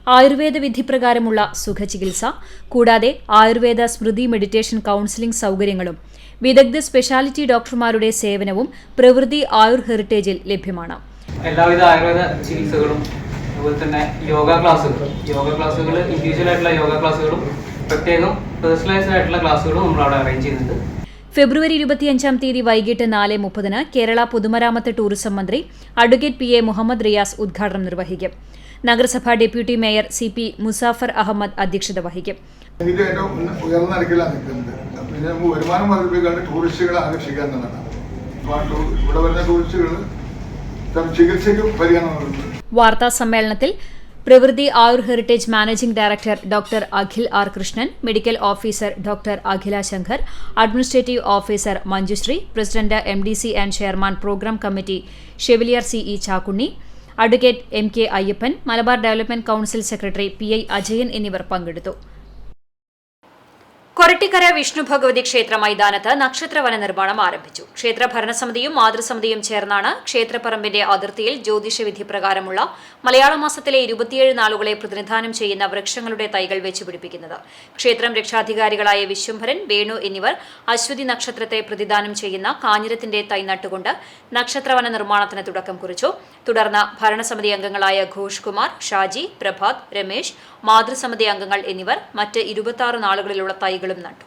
ആയുർവേദ വിധിപ്രകാരമുള്ള സുഖചികിത്സ, കൂടാതെ ആയുർവേദ സ്മൃതി മെഡിറ്റേഷൻ കൌൺസിലിംഗ് സൌകര്യങ്ങളും വിദഗ്ധ സ്പെഷ്യാലിറ്റി ഡോക്ടർമാരുടെ സേവനവും പ്രവൃത്തി ആയുർ ഹെറിറ്റേജിൽ ലഭ്യമാണ്. എല്ലാവിധ ആയുർവേദ ചികിത്സകളും അതുപോലെ തന്നെ യോഗ ക്ലാസ്സുകൾ ഇൻഡിവിജ്വൽ ആയിട്ടുള്ള യോഗ ക്ലാസ്സുകളും പ്രത്യേകം പേഴ്സണലൈസ്ഡ് ആയിട്ടുള്ള ക്ലാസ്സുകളും നമ്മൾ അവിടെ അറേഞ്ച് ചെയ്യുന്നുണ്ട്. ഫെബ്രുവരി 25 വൈകിട്ട് 4:30 കേരള പൊതുമരാമത്ത് ടൂറിസം മന്ത്രി അഡ്വക്കേറ്റ് PA മുഹമ്മദ് റിയാസ് ഉദ്ഘാടനം നിർവഹിക്കും. നഗരസഭാ deputy mayor CP Muzafar Ahammed അധ്യക്ഷത വഹിക്കും. ഇത് ഏറ്റവും ഉയർന്ന നിരക്കിലാണ് നിൽക്കുന്നത്. പിന്നെ നമുക്ക് വരുമാനം വർദ്ധിപ്പിക്കാണ്ട് ടൂറിസ്റ്റുകളെ ആകർഷിക്കുക എന്നതാണ്. ഇവിടെ വരുന്ന ടൂറിസ്റ്റുകൾ ചികിത്സയ്ക്ക് പരിഗണന. വാർത്താ സമ്മേളനത്തിൽ Pravrithi Ayur heritage managing director doctor Akhil R. Krishnan, medical officer doctor Akhila Shankar, administrative officer Manjushree, president MDC and chairman programme committee chevalier CE Chakkunni, advocate MK Ayyappan, Malabar development council secretary PI Ajayan എന്നിവർ പങ്കെടുത്തു. കൊരട്ടിക്കര വിഷ്ണു ഭഗവതി ക്ഷേത്ര മൈതാനത്ത് നക്ഷത്രവന നിർമ്മാണം ആരംഭിച്ചു. ക്ഷേത്ര ഭരണസമിതിയും മാതൃസമിതിയും ചേർന്നാണ് ക്ഷേത്രപ്പറമ്പിന്റെ അതിർത്തിയിൽ ജ്യോതിഷവിധി പ്രകാരമുള്ള മലയാള മാസത്തിലെ 27 നാളുകളെ പ്രതിനിധാനം ചെയ്യുന്ന വൃക്ഷങ്ങളുടെ തൈകൾ വെച്ചുപിടിപ്പിക്കുന്നത്. ക്ഷേത്രം രക്ഷാധികാരികളായ വിശ്വംഭരൻ, വേണു എന്നിവർ അശ്വതി നക്ഷത്രത്തെ പ്രതിദാനം ചെയ്യുന്ന കാഞ്ഞിരത്തിന്റെ തൈ നട്ടുകൊണ്ട് നക്ഷത്രവന നിർമ്മാണത്തിന് തുടക്കം കുറിച്ചു. തുടർന്ന് ഭരണസമിതി അംഗങ്ങളായ ഘോഷ് കുമാർ, ഷാജി, പ്രഭാത്, രമേശ്, മാതൃസമിതി അംഗങ്ങൾ എന്നിവർ മറ്റ് 26 നാളുകളിലുള്ള തൈകളും നട്ടു.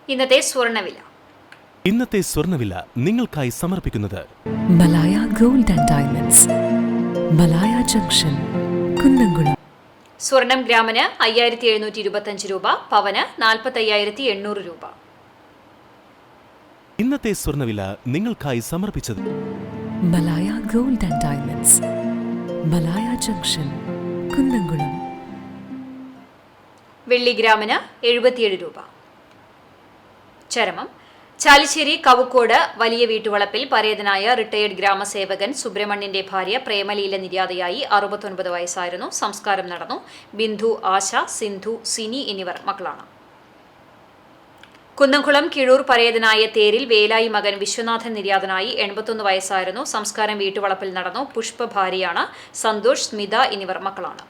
ഇന്നത്തെ സ്വർണ്ണവില നിങ്ങൾക്കായി സമർപ്പിക്കുന്നത് Malaya gold and diamonds, Malaya junction, Kunnamkulam. സ്വർണം ഗ്രാമിന് 5725 രൂപ, പവന് 45,800 രൂപ. ഇന്നത്തെ സ്വർണ്ണവില നിങ്ങൾക്കായി സമർപ്പിച്ചത് Malaya gold and diamonds, Malaya junction, Kunnamkulam. വെള്ളി ഗ്രാമിന് 77 രൂപ. ചരമം ചാലിശ്ശേരി കവുക്കോട് വലിയ വീട്ടുവളപ്പിൽ പരേതനായ റിട്ടയേർഡ് ഗ്രാമസേവകൻ സുബ്രഹ്മണ്യന്റെ ഭാര്യ പ്രേമലീല നിര്യാതയായി. 69 വയസ്സായിരുന്നു. സംസ്കാരം നടന്നു. ബിന്ദു, ആശ, സിന്ധു, സിനി എന്നിവർ മക്കളാണ്. കുന്നംകുളം കിഴൂർ പരേതനായ തേരിൽ വേലായി മകൻ വിശ്വനാഥൻ നിര്യാതനായി. 81 വയസ്സായിരുന്നു. സംസ്കാരം വീട്ടുവളപ്പിൽ നടന്നു. പുഷ്പ ഭാര്യയാണ്. സന്തോഷ്, സ്മിത എന്നിവർ മക്കളാണ്.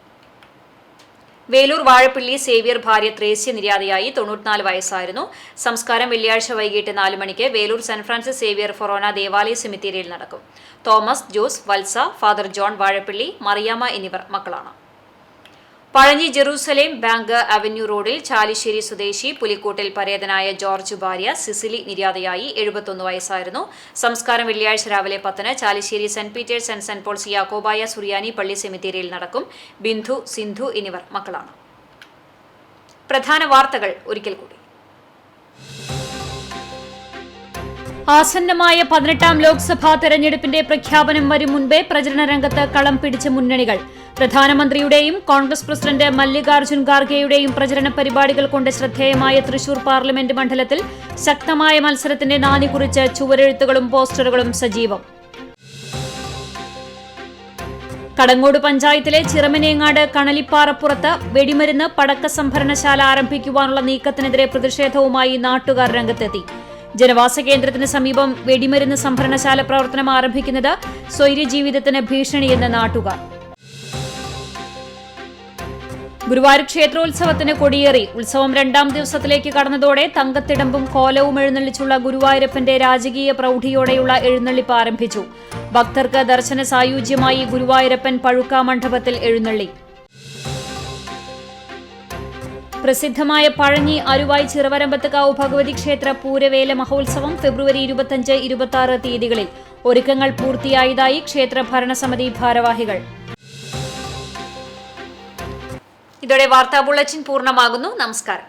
വേലൂർ വാഴപ്പിള്ളി സേവ്യർ ഭാര്യ ത്രേസ്യ നിര്യാതയായി. 94 വയസ്സായിരുന്നു. സംസ്കാരം വെള്ളിയാഴ്ച വൈകിട്ട് 4 മണിക്ക് വേലൂർ സെന്റ് ഫ്രാൻസിസ് സേവ്യർ ഫൊറോന ദേവാലയ സെമിത്തേരിയിൽ നടക്കും. തോമസ്, ജോസ്, വത്സ, ഫാദർ ജോൺ വാഴപ്പിള്ളി, മറിയാമ്മ എന്നിവർ മക്കളാണ്. പഴഞ്ഞി ജെറൂസലേം ബാങ്ക് അവന്യൂ റോഡിൽ ചാലിശ്ശേരി സ്വദേശി പുലിക്കോട്ടിൽ പരേതനായ ജോർജ് ഭാര്യ സിസിലി നിര്യാതയായി. 71 വയസ്സായിരുന്നു. സംസ്കാരം വെള്ളിയാഴ്ച രാവിലെ 10 Chalissery Saint Peter's and Saint Paul's യാക്കോബായ സുറിയാനി പള്ളി സെമിത്തേരിയിൽ നടക്കും. ബിന്ദു, സിന്ധു എന്നിവർ മക്കളാണ്. പ്രധാന വാർത്തകൾ ഒരിക്കൽ കൂടി. ആസന്നമായ 18ാം ലോക്സഭാ തെരഞ്ഞെടുപ്പിന്റെ പ്രഖ്യാപനം വരും മുൻപേ പ്രചരണ രംഗത്ത് കളം പിടിച്ച മുന്നണികൾ. പ്രധാനമന്ത്രിയുടെയും കോൺഗ്രസ് പ്രസിഡന്റ് മല്ലികാർജുൻ ഖാർഗെയുടെയും പ്രചരണ പരിപാടികൾ കൊണ്ട് ശ്രദ്ധേയമായ തൃശൂർ പാർലമെന്റ് മണ്ഡലത്തിൽ ശക്തമായ മത്സരത്തിന്റെ നാന്ദി കുറിച്ച് ചുവരെഴുത്തുകളും പോസ്റ്ററുകളും സജീവം. കടങ്ങോട് പഞ്ചായത്തിലെ ചിറമനേങ്ങാട് കണലിപ്പാറപ്പുറത്ത് വെടിമരുന്ന് പടക്ക സംഭരണശാല ആരംഭിക്കുവാനുള്ള നീക്കത്തിനെതിരെ പ്രതിഷേധവുമായി നാട്ടുകാർ രംഗത്തെത്തി. ജനവാസ കേന്ദ്രത്തിന് സമീപം വെടിമരുന്ന് സംഭരണശാല പ്രവർത്തനം ആരംഭിക്കുന്നത് സ്വൈര്യജീവിതത്തിന് ഭീഷണിയെന്ന് നാട്ടുകാർ. ഗുരുവായൂർ ക്ഷേത്രോത്സവത്തിന് കൊടിയേറി. ഉത്സവം 2ാം ദിവസത്തിലേക്ക് കടന്നതോടെ തങ്കത്തിടമ്പും കോലവും എഴുന്നള്ളിച്ചുള്ള ഗുരുവായൂരപ്പന്റെ രാജകീയ പ്രൗഢിയോടെയുള്ള എഴുന്നള്ളിപ്പ് ആരംഭിച്ചു. ഭക്തർക്ക് ദർശന സായുജ്യമായി ഗുരുവായൂരപ്പൻ പഴുക്ക മണ്ഡപത്തിൽ എഴുന്നള്ളി. പ്രസിദ്ധമായ പഴഞ്ഞി അരുവായി ചിറവരമ്പത്തുകാവ് ഭഗവതി ക്ഷേത്ര പൂരവേല മഹോത്സവം ഫെബ്രുവരി 25, 26 തീയതികളിൽ ഒരുക്കങ്ങൾ പൂർത്തിയായതായി ക്ഷേത്ര ഭരണസമിതി ഭാരവാഹികൾ. ഇതോടെ വാർത്താ ബുള്ളറ്റിൻ പൂർണ്ണമാകുന്നു. നമസ്കാരം.